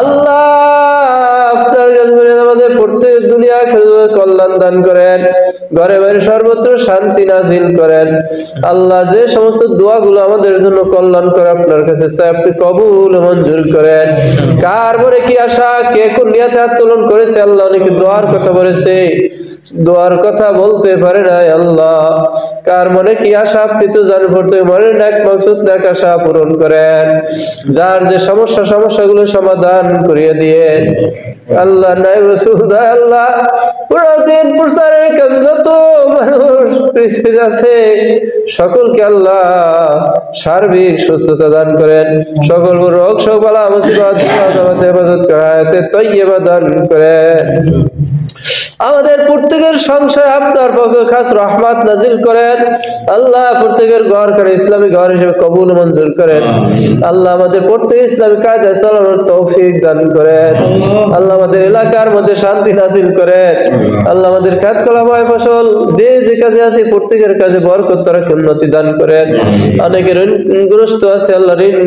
আল্লাহ আপনার কাছে আমাদের প্রত্যেক দুনিয়া খেজুর কল্যাণ দান করেন, ঘরে বাইরে সর্বত্র শান্তি নাজিল করেন। আল্লাহ যে সমস্ত দোয়াগুলো আমাদের জন্য কল্যাণ করে আপনার কাছে চাই, আপনি কবুল মঞ্জুর করেন। কার মনে কি আশা, কে কোন নিয়তে হাত তোলন করেছে, আল্লাহ অনেকে দোয়ার কথা বলেছে, দোয়ার কথা বলতে পারে নাই। আল্লাহ কার মনে কি আশা আপনি তো জানেন, প্রত্যেক মনের নেক মাকসুদ নেক আশা পূরণ করেন। যার যে সমস্যাগুলো সমাধান করিয়ে দিয়ে। আল্লাহ নায়েব রাসূল আল্লাহ পুরো দিন প্রচারের কাজে যত মানুষ পৃথিবীতে আছে, সকলকে আল্লাহ সার্বিক সুস্থতা দান করেন, সকল রোগ শোক বালা মুসিবত হেফাজত করে, হায়াতে তৈয়বা দান করেন। আমাদের প্রত্যেকের সংসারে আপনার পক্ষে খাস রহমত নাজিল করেন আল্লাহ। প্রত্যেকের ঘর করে ইসলামী ঘর হিসেবে কবুল মঞ্জুর করেন আল্লাহ। আমাদের প্রত্যেক ইসলামী কায়দায় চলানোর তৌফিক দান করেন আল্লাহ। আমাদের এলাকার মধ্যে শান্তি নাজিল করেন আল্লাহ। আমাদের খাত কলাময় ফসল যে যে কাজে আছে প্রত্যেকের কাজে বরকত রাখে, উন্নতি দান করেন। অনেকের ঋণগ্রস্ত আছে আল্লাহ, ঋণ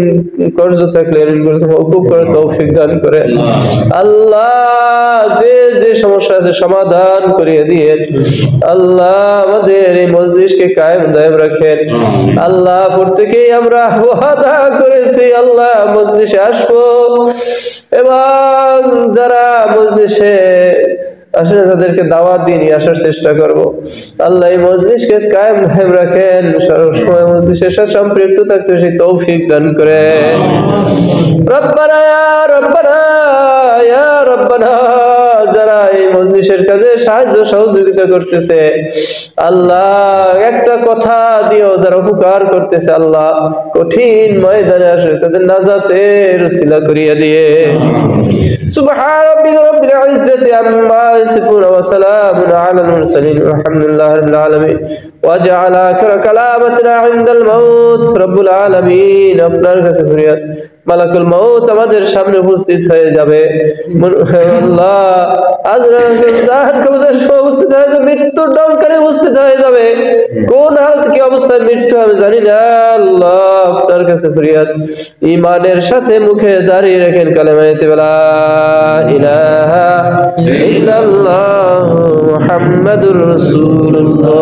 কর্জ থাকলে ঋণগুলো মওকুফ করে তৌফিক দান করেন আল্লাহ। যে যে সমস্যা আছে সমাধান করিয়ে দিয়ে আল্লাহ। আমাদের এই মজলিসকে কায়েম দায়েম রাখেন আল্লাহ। প্রত্যেকেই আমরা ওয়াদা করেছি আল্লাহ মজলিসে আসবো এবং যারা মজলিসে আসলে তাদেরকে দাওয়াত দিয়ে নিয়ে আসার চেষ্টা করব আল্লাহ। এই মজলিসকে কায়েম দায়েম রাখেন, সবসময় মজলিসের সাথে সম্পৃক্ত থাকতে সেই তৌফিক দান করেন। রব্বানা ইয়া রব্বানা ইয়া রব্বানা, যারা এই মজলিসের কাজে সাহায্য সহযোগিতা করতেছে আল্লাহ, একটা কথা দিও যারা উপকার করতেছে আল্লাহ, কঠিন ময়দানে আসে তাদের নাজাতের উসিলা করিয়া দিয়ে। সুবহান রাব্বিকা রাব্বিল ইজ্জাতি আম্মা ইয়াসিফুন ওয়া সালামুন আলাল মুরসালিন ওয়ালহামদুলিল্লাহি রাব্বিল আলামিন। ওয়াজআল আখির কালামাতিনা ইনদাল মাউত রব্বুল আলামিন। আপনার কাছে ফরিয়াদ, মালাকুল মাউত আমাদের সামনে উপস্থিত হয়ে যাবে আল্লাহ। আজরাইল জাহান কবজের সময় উপস্থিত হয়ে যাবে, মৃত্যুর ডঙ্কারে উপস্থিত হয়ে যাবে। কোন হালত কি অবস্থায় মৃত্যু আমি জানি না আল্লাহ। আপনার কাছে ফরিয়াদ, ঈমানের সাথে মুখে জারি রাখেন কালেমায়ে লা ইলাহা ইল্লাল্লাহ মুহাম্মাদুর রাসূলুল্লাহ।